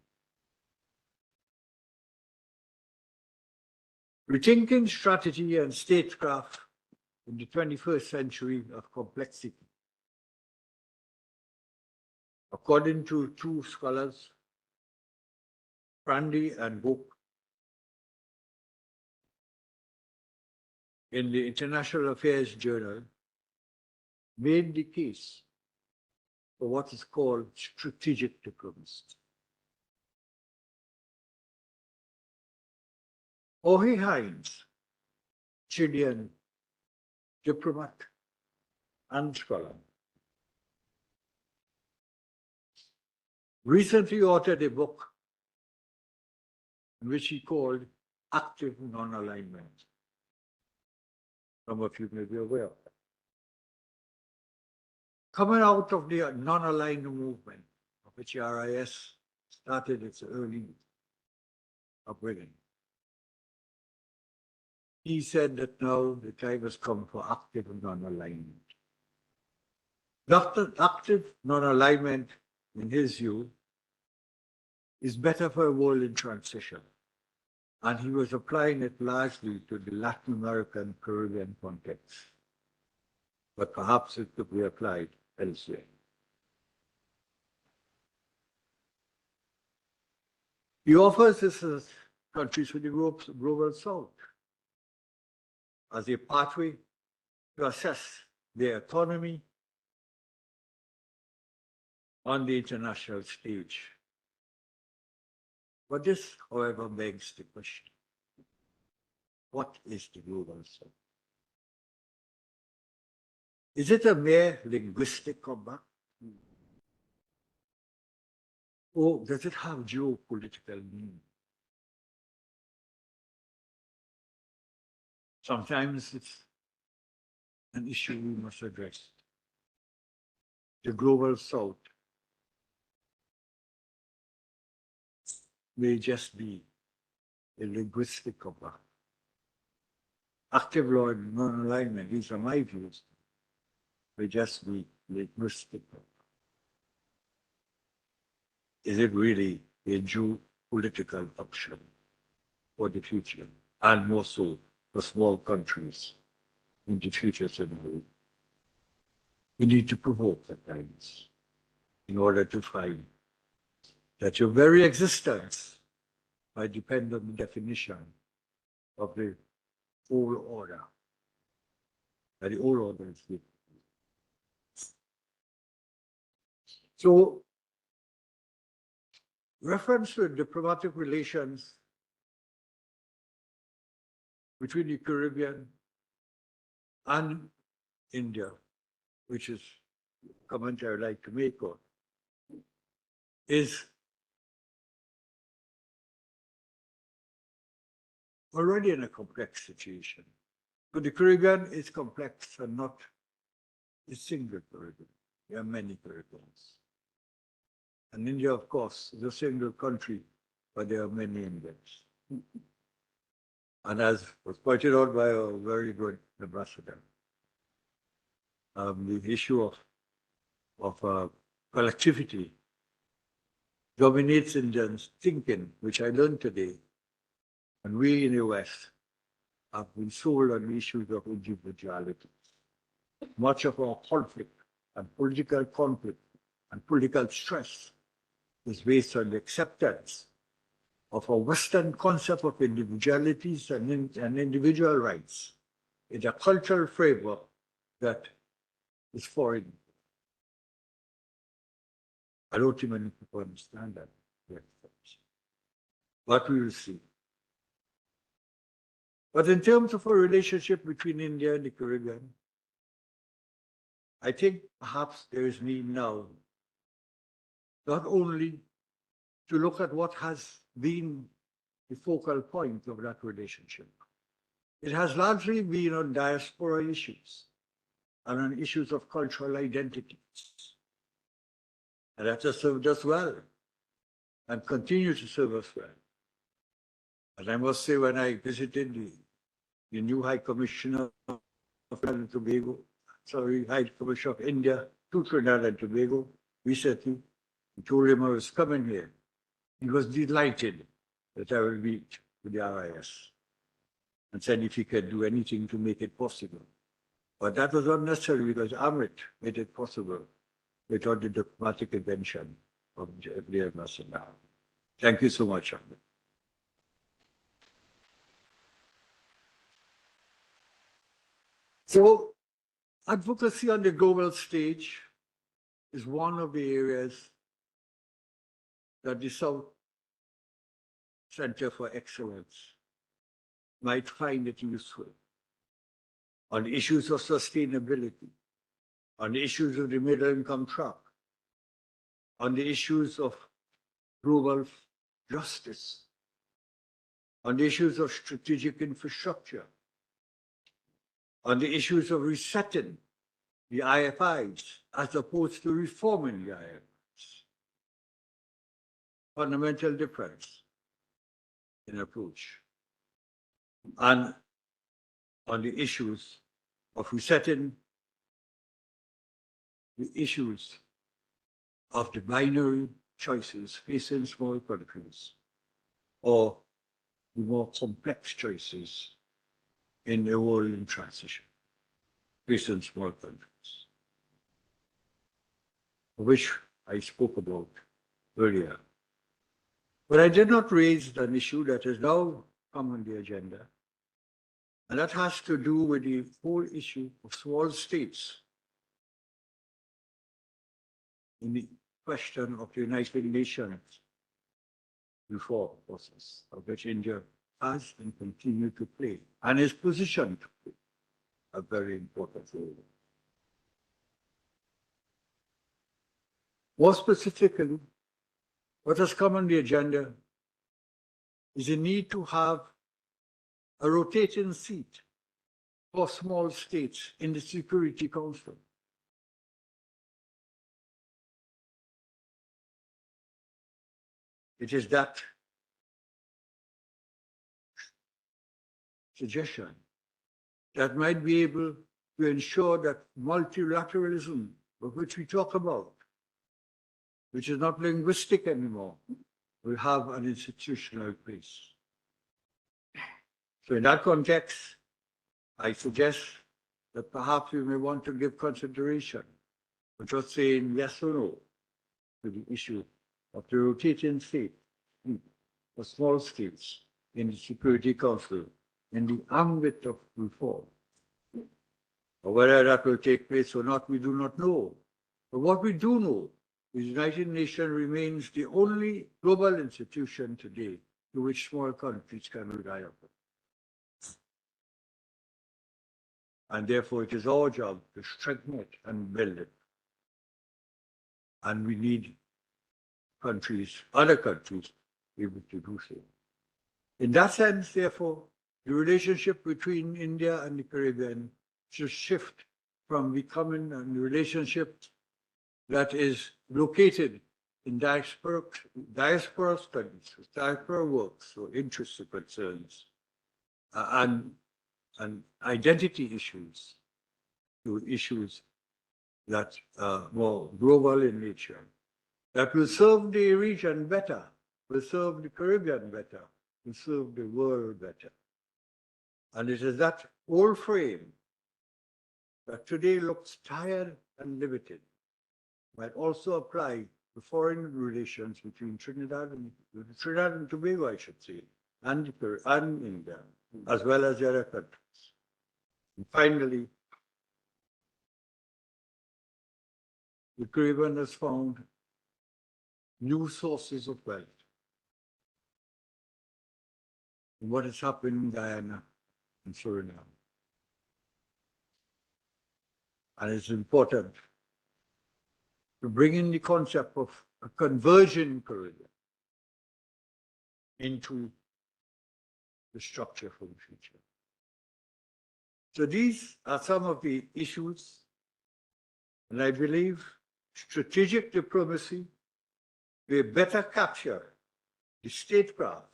Rethinking strategy and statecraft in the 21st century of complexity. According to two scholars, Prandy and Book, in the International Affairs Journal, made the case for what is called strategic diplomacy. Jorge Hines, Chilean diplomat and scholar, recently authored a book in which he called Active Non-Alignment. Some of you may be aware of that. Coming out of the non-aligned movement, of which RIS started its early upbringing, he said that now the time has come for active non-alignment. Active non-alignment, in his view, is better for a world in transition. And he was applying it largely to the Latin American Caribbean context. But perhaps it could be applied elsewhere. He offers this as countries with the global south as a pathway to assess their autonomy on the international stage. But this, however, begs the question, what is the global south? Is it a mere linguistic combat? Or does it have geopolitical meaning? Sometimes it's an issue we must address. The global south may just be a linguistic combat. Active non-alignment, these are my views, may just be linguistic. Is it really a geopolitical option for the future, and more so for small countries in the future scenario? We need to provoke at times in order to find that your very existence might depend on the definition of the whole order. That the whole order is good. So, reference to diplomatic relations between the Caribbean and India, which is a comment I would like to make on, is already in a complex situation. But the Caribbean is complex and not a single Caribbean. There are many Caribbeans. And India, of course, is a single country, but there are many Indians. And as was pointed out by a very good ambassador, the issue of collectivity dominates Indians' thinking, which I learned today. And we in the West have been sold on the issues of individuality. Much of our conflict and political stress is based on the acceptance of a Western concept of individualities and individual rights in a cultural framework that is foreign. I don't think many people understand that yet. But we will see. But in terms of a relationship between India and the Caribbean, I think perhaps there is need now not only to look at what has been the focal point of that relationship. It has largely been on diaspora issues and on issues of cultural identities. And that has served us well and continue to serve us well. And I must say, when I visited the new High Commissioner of Trinidad and Tobago, High Commissioner of India to Trinidad and Tobago recently. I told him I was coming here. He was delighted that I will meet with the RIS and said if he could do anything to make it possible. But that was unnecessary because Amit made it possible without the diplomatic intervention of Blair Masana. Thank you so much, Amit. So, advocacy on the global stage is one of the areas that the South Center for Excellence might find it useful on issues of sustainability, on the issues of the middle income trap, on the issues of global justice, on the issues of strategic infrastructure, on the issues of resetting the IFIs as opposed to reforming the IFIs. Fundamental difference in approach. And on the issues of resetting the issues of the binary choices facing small countries or the more complex choices in the world in transition facing small countries, which I spoke about earlier. But I did not raise an issue that has now come on the agenda, and that has to do with the whole issue of small states in the question of the United Nations reform process, of which India has and continue to play, and is positioned to play a very important role. More specifically, what has come on the agenda is the need to have a rotating seat for small states in the Security Council. It is that suggestion that might be able to ensure that multilateralism, of which we talk about, which is not linguistic anymore, will have an institutional place. So in that context, I suggest that perhaps you may want to give consideration for just saying yes or no to the issue of the rotating seat for small states in the Security Council in the ambit of reform. Or whether that will take place or not, we do not know. But what we do know is the United Nations remains the only global institution today to which small countries can rely upon. And therefore, it is our job to strengthen it and build it. And we need countries, other countries, able to do so. In that sense, therefore, the relationship between India and the Caribbean should shift from becoming a relationship that is located in diaspora studies, diaspora works, or interests or concerns, and identity issues to issues that are more global in nature, that will serve the region better, will serve the Caribbean better, will serve the world better. And it is that old frame that today looks tired and limited might also apply to foreign relations between Trinidad and Tobago, I should say, and India, as well as the other countries. And finally, the Caribbean has found new sources of wealth. And what has happened in Guyana and Suriname. And it's important to bring in the concept of a converging Caribbean into the structure for the future. So these are some of the issues, and I believe strategic diplomacy will better capture the statecraft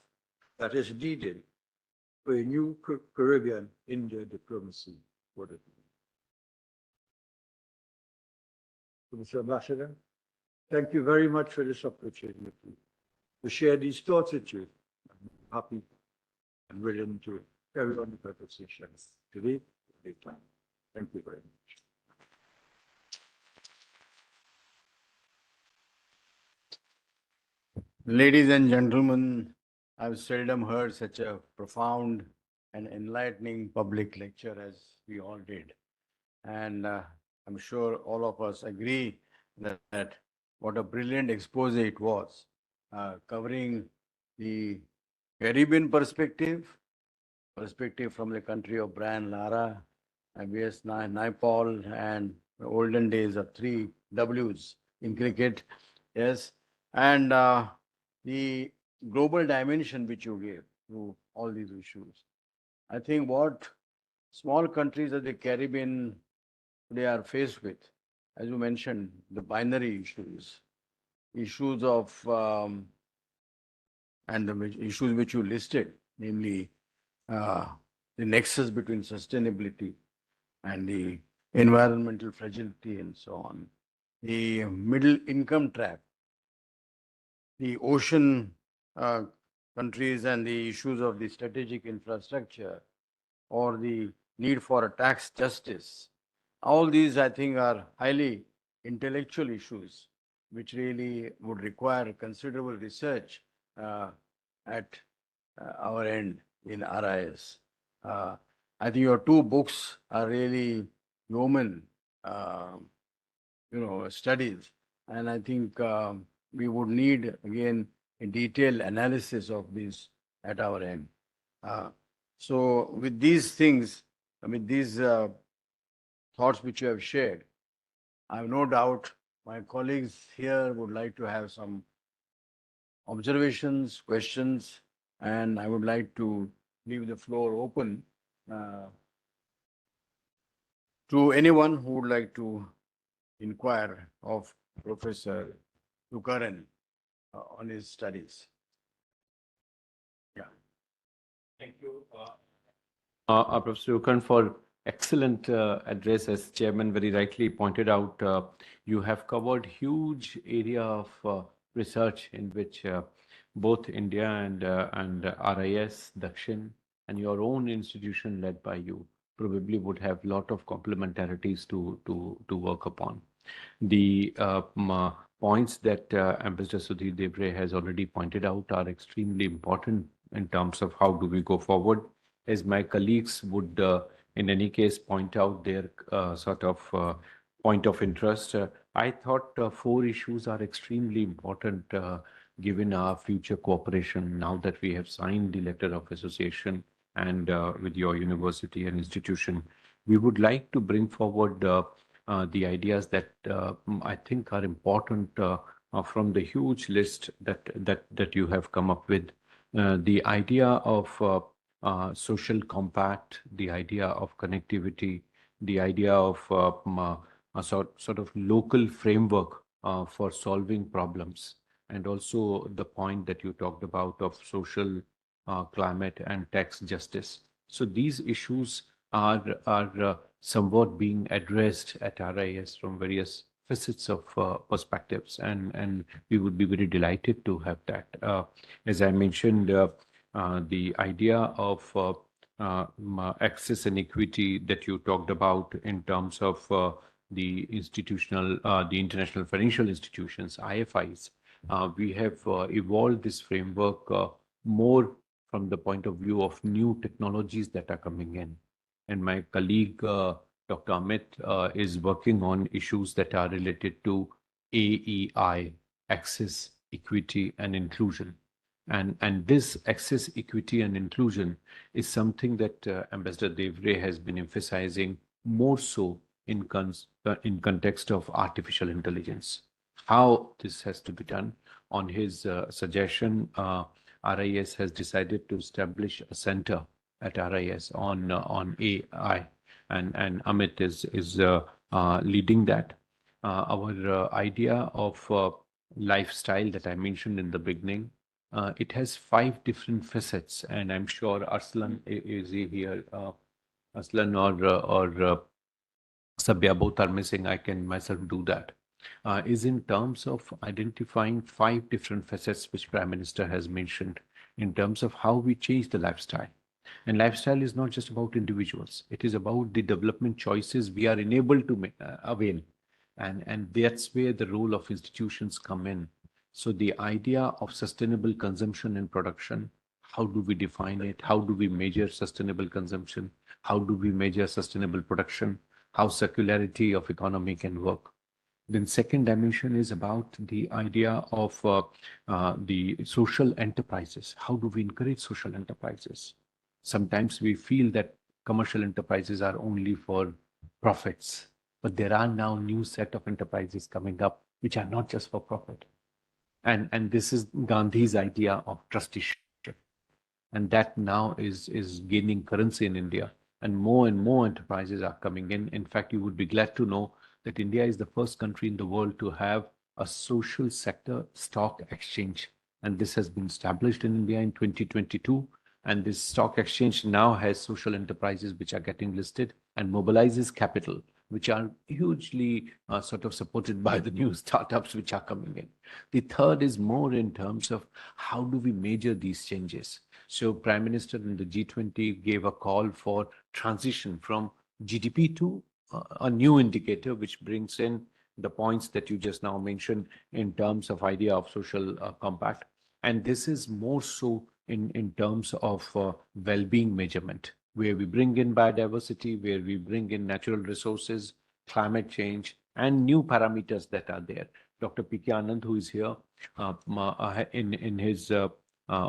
that is needed for a new Caribbean India diplomacy for the future. Mr. Ambassador, thank you very much for this opportunity to share these thoughts with you. I'm happy and willing to carry on the conversation today. Thank you very much. Ladies and gentlemen, I've seldom heard such a profound and enlightening public lecture as we all did. And I'm sure all of us agree that what a brilliant expose it was, covering the Caribbean perspective from the country of Brian Lara, IBS Naipaul, and the olden days of three Ws in cricket. Yes. And the global dimension which you gave to all these issues. I think what small countries of the Caribbean they are faced with, as you mentioned, the binary issues of, and the issues which you listed, namely the nexus between sustainability and the environmental fragility and so on, the middle income trap, the ocean countries and the issues of the strategic infrastructure or the need for a tax justice. All these, I think, are highly intellectual issues which really would require considerable research at our end in RIS. I think your two books are really yeoman, studies, and I think we would need again a detailed analysis of this at our end. So, with these things, these thoughts which you have shared, I have no doubt my colleagues here would like to have some observations, questions, and I would like to leave the floor open to anyone who would like to inquire of Professor Tukaran on his studies. Yeah. Thank you, Professor Tukaran, for excellent address. As Chairman very rightly pointed out, you have covered huge area of research in which both India and RIS, Dakshin, and your own institution led by you probably would have lot of complementarities to work upon. The points that Ambassador Sudhir Devre has already pointed out are extremely important in terms of how do we go forward. As my colleagues would in any case point out their sort of point of interest, I thought four issues are extremely important given our future cooperation now that we have signed the letter of association and with your university and institution. We would like to bring forward the ideas that I think are important from the huge list that you have come up with. The idea of social compact, the idea of connectivity, the idea of a sort of local framework for solving problems, and also the point that you talked about of social climate and tax justice. So these issues are somewhat being addressed at RIS from various facets of perspectives, and we would be very delighted to have that. As I mentioned, the idea of access and equity that you talked about in terms of the international financial institutions, IFIs, we have evolved this framework more from the point of view of new technologies that are coming in. And my colleague, Dr. Amit, is working on issues that are related to AEI, access, equity, and inclusion. And this access, equity, and inclusion is something that Ambassador Devre has been emphasizing more so in context of artificial intelligence. How this has to be done. On his suggestion, RIS has decided to establish a center at RIS on AI, and Amit is leading that. Our idea of lifestyle that I mentioned in the beginning, it has 5 different facets, and I'm sure Arslan is here. Arslan or Sabya both are missing. I can myself do that. is in terms of identifying 5 different facets which Prime Minister has mentioned in terms of how we change the lifestyle. And lifestyle is not just about individuals. It is about the development choices we are enabled to avail. And that's where the role of institutions come in. So the idea of sustainable consumption and production, how do we define it? How do we measure sustainable consumption? How do we measure sustainable production? How circularity of economy can work? Then second dimension is about the idea of the social enterprises. How do we encourage social enterprises? Sometimes we feel that commercial enterprises are only for profits, but there are now new set of enterprises coming up which are not just for profit. And this is Gandhi's idea of trusteeship. And that now is gaining currency in India. And more enterprises are coming in. In fact, you would be glad to know that India is the first country in the world to have a social sector stock exchange. And this has been established in India in 2022. And this stock exchange now has social enterprises which are getting listed and mobilizes capital, which are hugely sort of supported by the new startups which are coming in. The third is more in terms of how do we measure these changes. So Prime Minister in the G20 gave a call for transition from GDP to a new indicator, which brings in the points that you just now mentioned in terms of idea of social compact. And this is more so in terms of well-being measurement, where we bring in biodiversity, where we bring in natural resources, climate change, and new parameters that are there. Dr. P.K. Anand, who is here, in his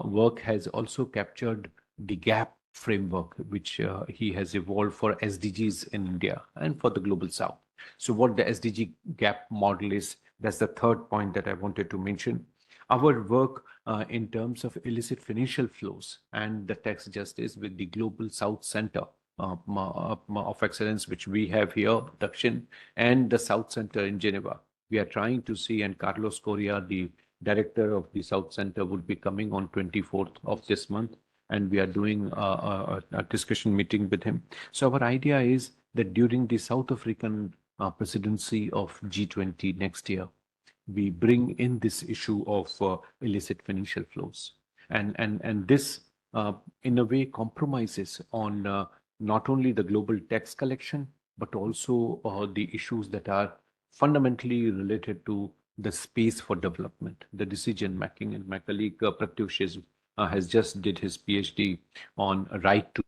work has also captured the GAP framework, which he has evolved for SDGs in India and for the Global South. So what the SDG GAP model is, that's the third point that I wanted to mention. Our work in terms of illicit financial flows and the tax justice with the Global South Center of Excellence, which we have here, Dakshin, and the South Center in Geneva. We are trying to see, and Carlos Correa, the director of the South Center, would be coming on 24th of this month, and we are doing a discussion meeting with him. So our idea is that during the South African presidency of G20 next year, we bring in this issue of illicit financial flows. And this, in a way, compromises on not only the global tax collection, but also the issues that are fundamentally related to the space for development, the decision making. And my colleague Pratyush has just did his PhD on right to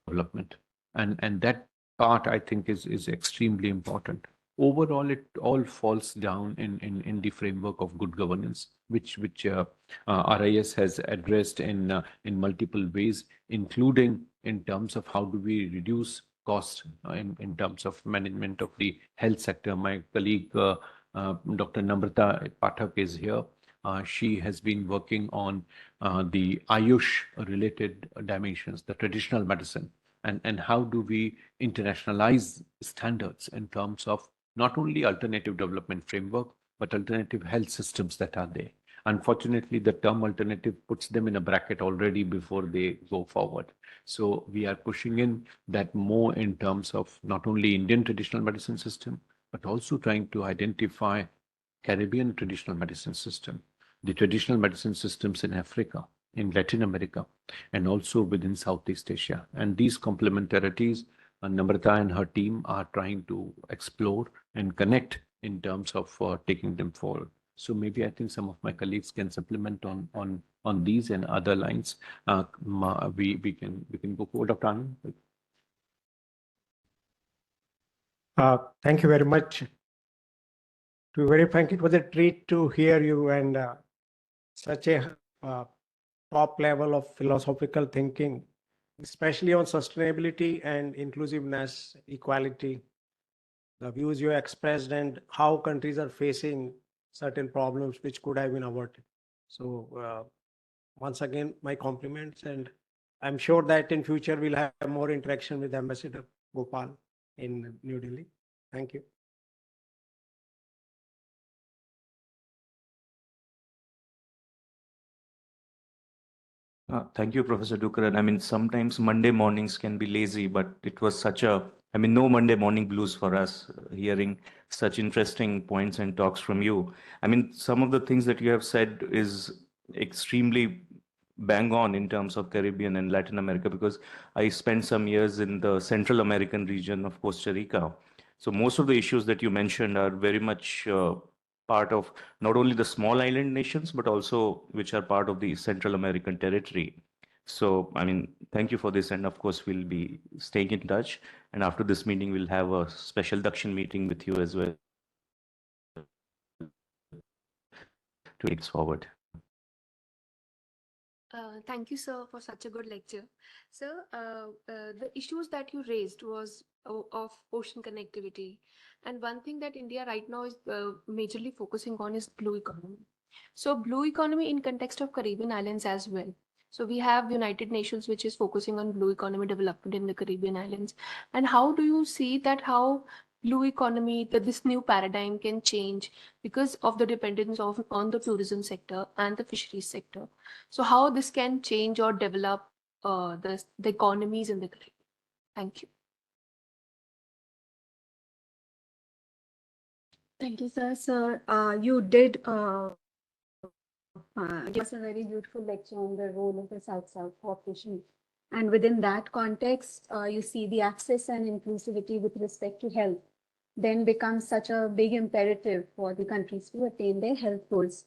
development. And that part, I think, is extremely important. Overall, it all falls down in the framework of good governance, which RIS has addressed in multiple ways, including in terms of how do we reduce costs in terms of management of the health sector. My colleague, Dr. Namrata Pathak, is here. She has been working on the Ayush related dimensions, the traditional medicine, and how do we internationalize standards in terms of not only alternative development framework, but alternative health systems that are there. Unfortunately, the term alternative puts them in a bracket already before they go forward. So we are pushing in that more in terms of not only Indian traditional medicine system, but also trying to identify Caribbean traditional medicine system, the traditional medicine systems in Africa, in Latin America, and also within Southeast Asia. And these complementarities, Namrata and her team are trying to explore and connect in terms of taking them forward. So maybe I think some of my colleagues can supplement on these and other lines. We can go forward, Dr. Anand. Thank you very much. To be very frank, it was a treat to hear you and such a top level of philosophical thinking, especially on sustainability and inclusiveness, equality, the views you expressed and how countries are facing certain problems which could have been avoided. So once again, my compliments, and I'm sure that in future we'll have more interaction with Ambassador Gopal in New Delhi. Thank you. Thank you, Professor Dukran. I mean, sometimes Monday mornings can be lazy, but it was such a I mean, no Monday morning blues for us, hearing such interesting points and talks from you. I mean, some of the things that you have said is extremely bang on in terms of Caribbean and Latin America, because I spent some years in the Central American region of Costa Rica. So most of the issues that you mentioned are very much part of not only the small island nations, but also which are part of the Central American territory. So, I mean, thank you for this. And of course, we'll be staying in touch. And after this meeting, we'll have a special Dakshin meeting with you as well to take this forward. Thank you, sir, for such a good lecture. Sir, the issues that you raised was of ocean connectivity. And one thing that India right now is majorly focusing on is blue economy. So blue economy in context of Caribbean islands as well. So we have United Nations, which is focusing on blue economy development in the Caribbean islands. And how do you see that how blue economy, that this new paradigm can change because of the dependence on the tourism sector and the fisheries sector? So how this can change or develop the economies in the Caribbean? Thank you. Thank you, sir. Sir, you did give us a very beautiful lecture on the role of the South-South cooperation. And within that context, you see the access and inclusivity with respect to health then becomes such a big imperative for the countries to attain their health goals.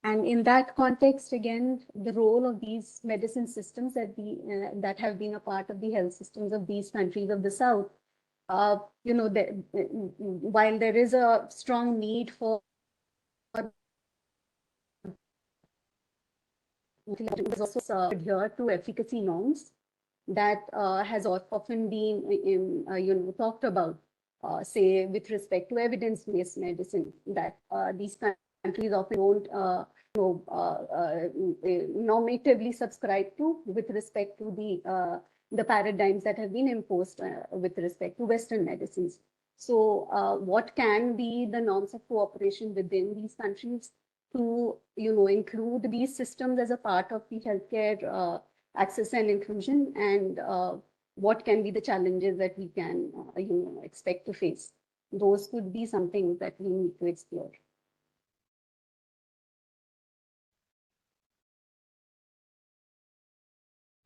And in that context, again, the role of these medicine systems that have been a part of the health systems of these countries of the South, while there is a strong need for also adhere to efficacy norms that has often been talked about, say with respect to evidence-based medicine, that these countries often don't normatively subscribe to with respect to the paradigms that have been imposed with respect to Western medicines. So what can be the norms of cooperation within these countries to include these systems as a part of the healthcare access and inclusion, and what can be the challenges that we can expect to face? Those could be something that we need to explore.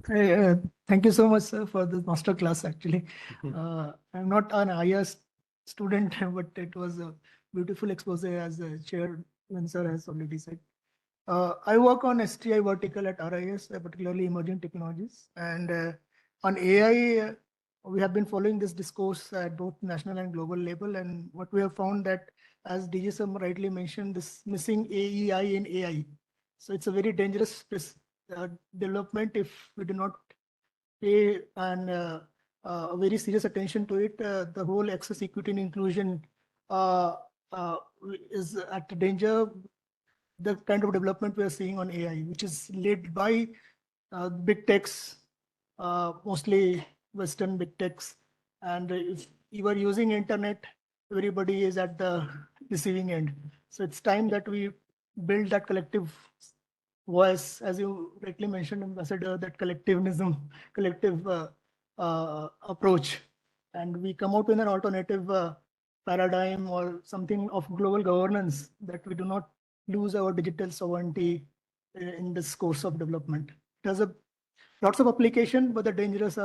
Thank you so much, sir, for this master class. Actually, I'm not an IAS student, but it was a beautiful expose, as the chairman sir has already said. I work on STI vertical at RIS, particularly emerging technologies, and on AI. We have been following this discourse at both national and global level, and what we have found that, as DJ Sam rightly mentioned, this missing AEI in AI. So it's a very dangerous development if we do not pay a very serious attention to it. The whole access, equity, and inclusion is at danger. The kind of development we are seeing on AI, which is led by big techs, mostly Western big techs, and if you are using internet, everybody is at the receiving end. So it's time that we build that collective voice, as you rightly mentioned, Ambassador, that collectivism, collective approach, and we come out with an alternative paradigm or something of global governance, that we do not lose our digital sovereignty in this course of development. It has lots of application, but the dangers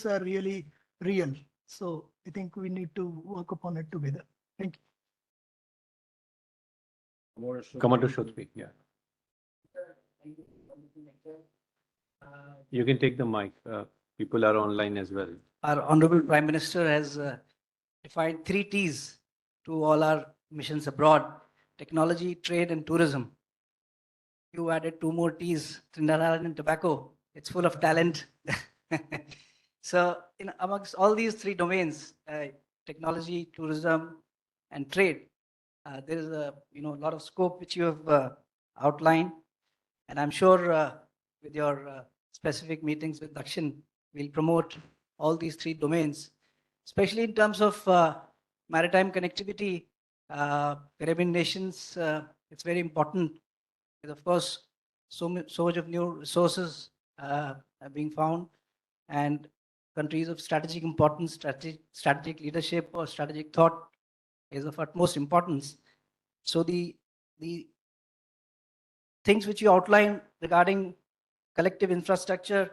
are really real. So I think we need to work upon it together. Thank you. Commander Shotri, yeah. You can take the mic. People are online as well. Our Honorable Prime Minister has defined 3 T's to all our missions abroad: technology, trade, and tourism. You added 2 more T's, Trinidad and Tobago. It's full of talent. So, amongst all these 3 domains, technology, tourism, and trade, there is a lot of scope which you have outlined, and I'm sure with your specific meetings with Dakshin, we'll promote all these 3 domains, especially in terms of maritime connectivity. Caribbean nations, it's very important. Of course, so much of new resources are being found, and countries of strategic importance, strategic leadership or strategic thought is of utmost importance. So the things which you outline regarding collective infrastructure,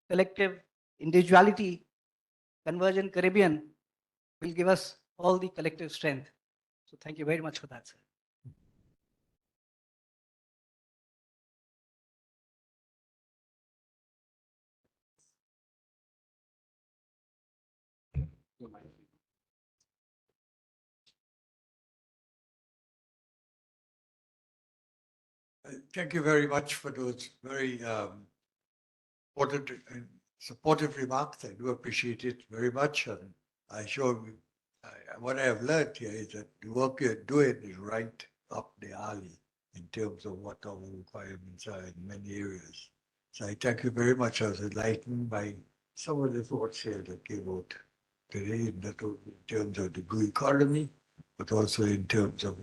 collective individuality, convergent Caribbean will give us all the collective strength. So thank you very much for that, sir. Thank you very much for those very important and supportive remarks. I do appreciate it very much. And what I have learned here is that the work you're doing is right up the alley in terms of what our requirements are in many areas. So I thank you very much. I was enlightened by some of the thoughts here that came out today, not only in terms of the blue economy, but also in terms of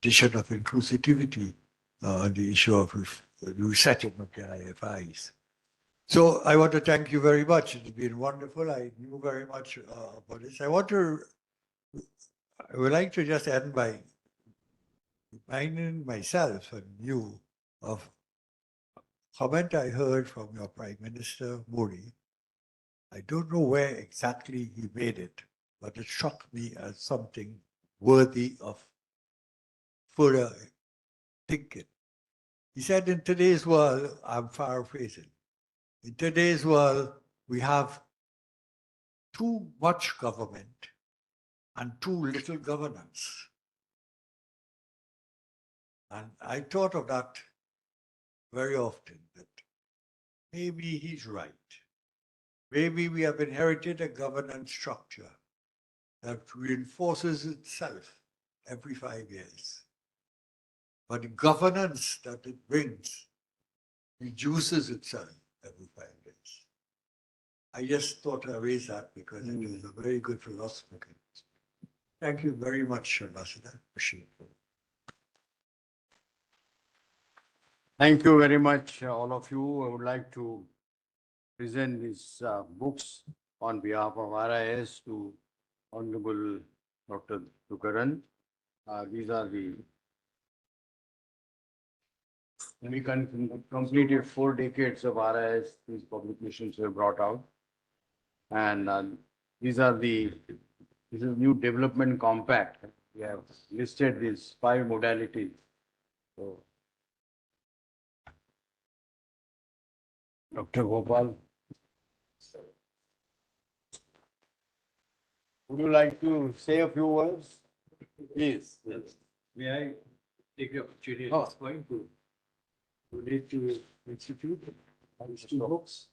addition of inclusivity on the issue of the resetting of the IFIs. So I want to thank you very much. It's been wonderful. I knew very much about this. I would like to just end by reminding myself and you of a comment I heard from your Prime Minister, Modi. I don't know where exactly he made it, but it struck me as something worthy of further thinking. He said, in today's world, I'm paraphrasing, in today's world, we have too much government and too little governance. And I thought of that very often, that maybe he's right. Maybe we have inherited a governance structure that reinforces itself every 5 years. But the governance that it brings reduces itself every 5 years. I just thought I'd raise that because it is a very good philosophy. Thank you very much, Ambassador. Appreciate it. Thank you very much, all of you. I would like to present these books on behalf of RIS to Honorable Dr. Dukaran. These are we completed 4 decades of RIS. These publications were brought out. And this is new development compact. We have listed these 5 modalities. So, Dr. Gopal, would you like to say a few words? Please. Yes. May I take the opportunity at this point to donate to the Institute these 2 books?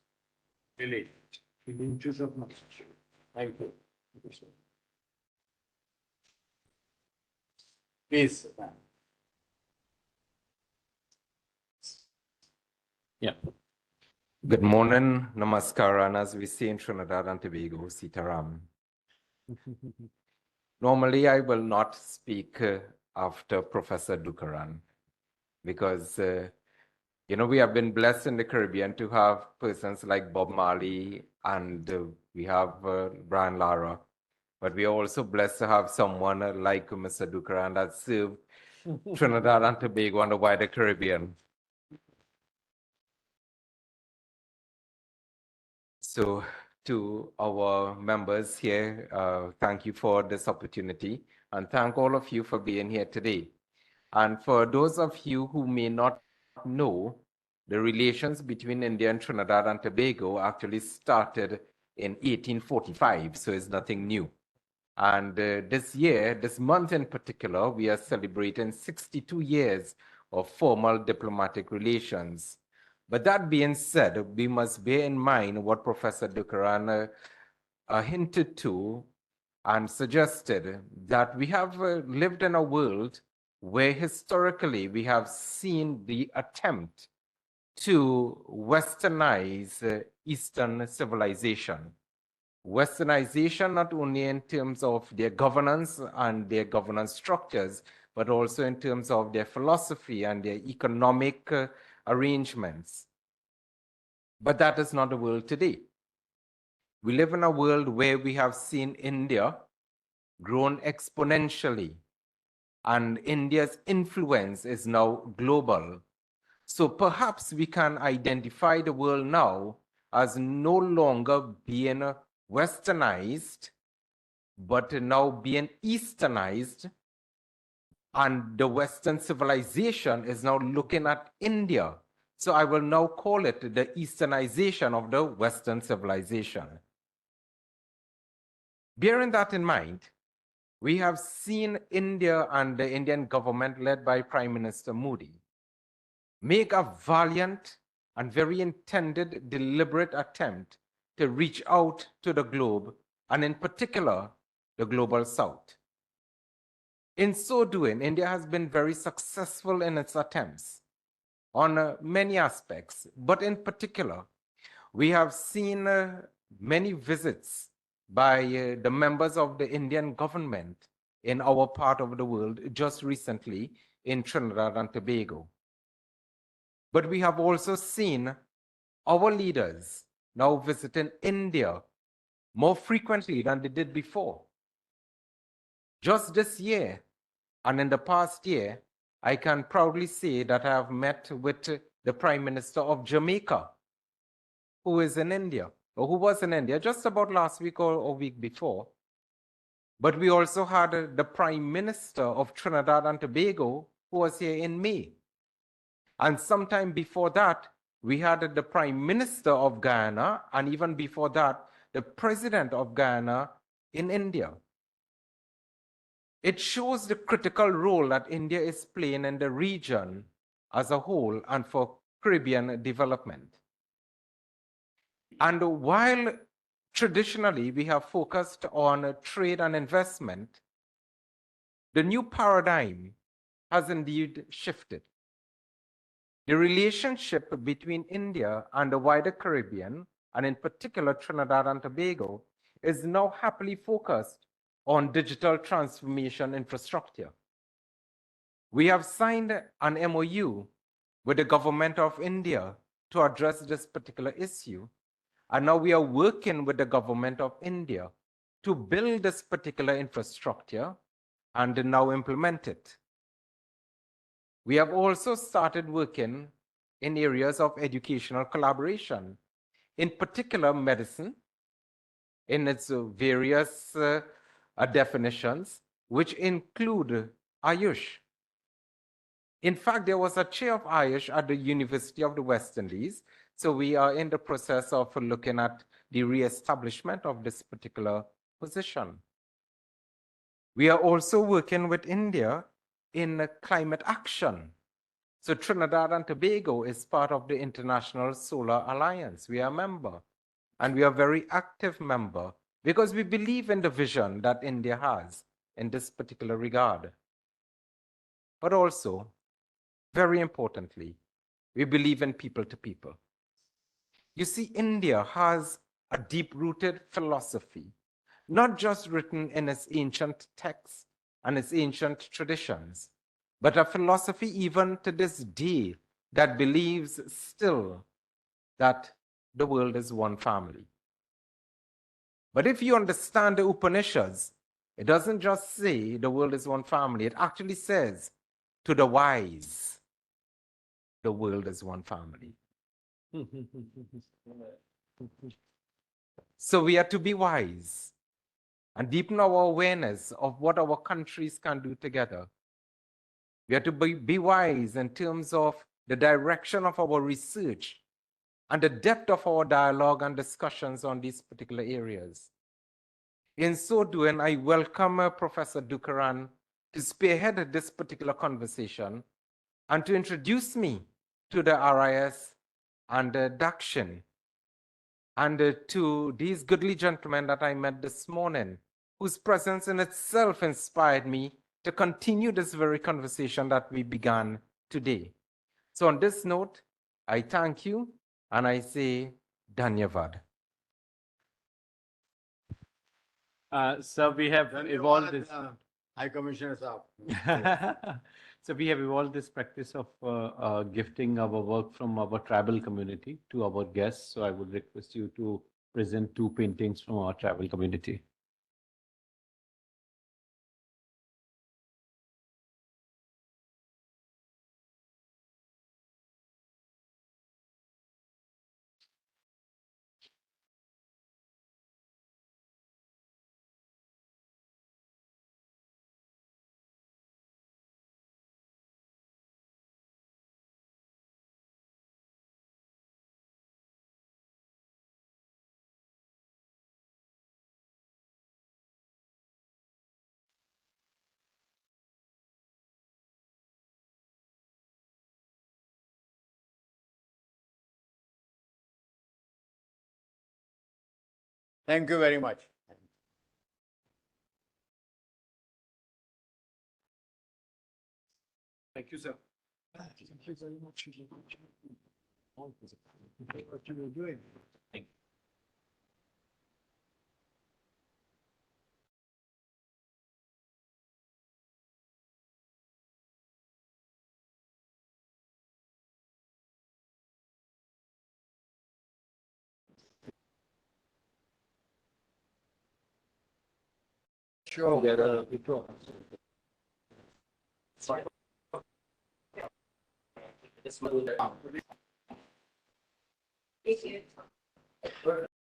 Really? In the interest of knowledge. Thank you. Please. Yeah. Good morning, namaskar, and as we say in Trinidad and Tobago, Sitaram. Normally, I will not speak after Professor Dukaran because, we have been blessed in the Caribbean to have persons like Bob Marley and we have Brian Lara, but we are also blessed to have someone like Mr. Dukaran that served Trinidad and Tobago and the wider Caribbean. So to our members here, thank you for this opportunity and thank all of you for being here today. And for those of you who may not know, the relations between India and Trinidad and Tobago actually started in 1845, so it's nothing new. And this month in particular, we are celebrating 62 years of formal diplomatic relations. But that being said, we must bear in mind what Professor Dukaran hinted to and suggested, that we have lived in a world where historically we have seen the attempt to westernize Eastern civilization. Westernization not only in terms of their governance and their governance structures, but also in terms of their philosophy and their economic arrangements. But that is not the world today. We live in a world where we have seen India grown exponentially, and India's influence is now global. So perhaps we can identify the world now as no longer being westernized, but now being easternized. And the Western civilization is now looking at India. So I will now call it the easternization of the Western civilization. Bearing that in mind, we have seen India and the Indian government led by Prime Minister Modi make a valiant and very intended, deliberate attempt to reach out to the globe, and in particular, the global south. In so doing, India has been very successful in its attempts on many aspects, but in particular, we have seen many visits by the members of the Indian government in our part of the world just recently in Trinidad and Tobago. But we have also seen our leaders now visiting India more frequently than they did before. Just this year and in the past year, I can proudly say that I have met with the Prime Minister of Jamaica, who is in India, or who was in India just about last week or a week before. But we also had the Prime Minister of Trinidad and Tobago, who was here in May. And sometime before that, we had the Prime Minister of Guyana, and even before that, the President of Guyana in India. It shows the critical role that India is playing in the region as a whole and for Caribbean development. And while traditionally we have focused on trade and investment, the new paradigm has indeed shifted. The relationship between India and the wider Caribbean, and in particular Trinidad and Tobago, is now happily focused on digital transformation infrastructure. We have signed an MOU with the government of India to address this particular issue, and now we are working with the government of India to build this particular infrastructure and now implement it. We have also started working in areas of educational collaboration, in particular medicine, in its various definitions, which include Ayush. In fact, there was a chair of Ayush at the University of the West Indies, so we are in the process of looking at the re-establishment of this particular position. We are also working with India in climate action. So Trinidad and Tobago is part of the International Solar Alliance. We are a member, and we are a very active member because we believe in the vision that India has in this particular regard. But also, very importantly, we believe in people to people. You see, India has a deep-rooted philosophy, not just written in its ancient texts and its ancient traditions, but a philosophy even to this day that believes still that the world is one family. But if you understand the Upanishads, it doesn't just say the world is one family, it actually says to the wise, the world is one family. So we are to be wise and deepen our awareness of what our countries can do together. We are to be wise in terms of the direction of our research and the depth of our dialogue and discussions on these particular areas. In so doing, I welcome Professor Dookeran to spearhead this particular conversation and to introduce me to the RIS and Dakshin, and to these goodly gentlemen that I met this morning, whose presence in itself inspired me to continue this very conversation that we began today. So on this note, I thank you and I say Dhanyavad. So we have evolved this. High Commissioner Saab. So we have evolved this practice of gifting our work from our tribal community to our guests. So I would request you to present two paintings from our travel community. Thank you very much. Thank you, sir. Thank you very much. What you were doing. Sure. Thank you.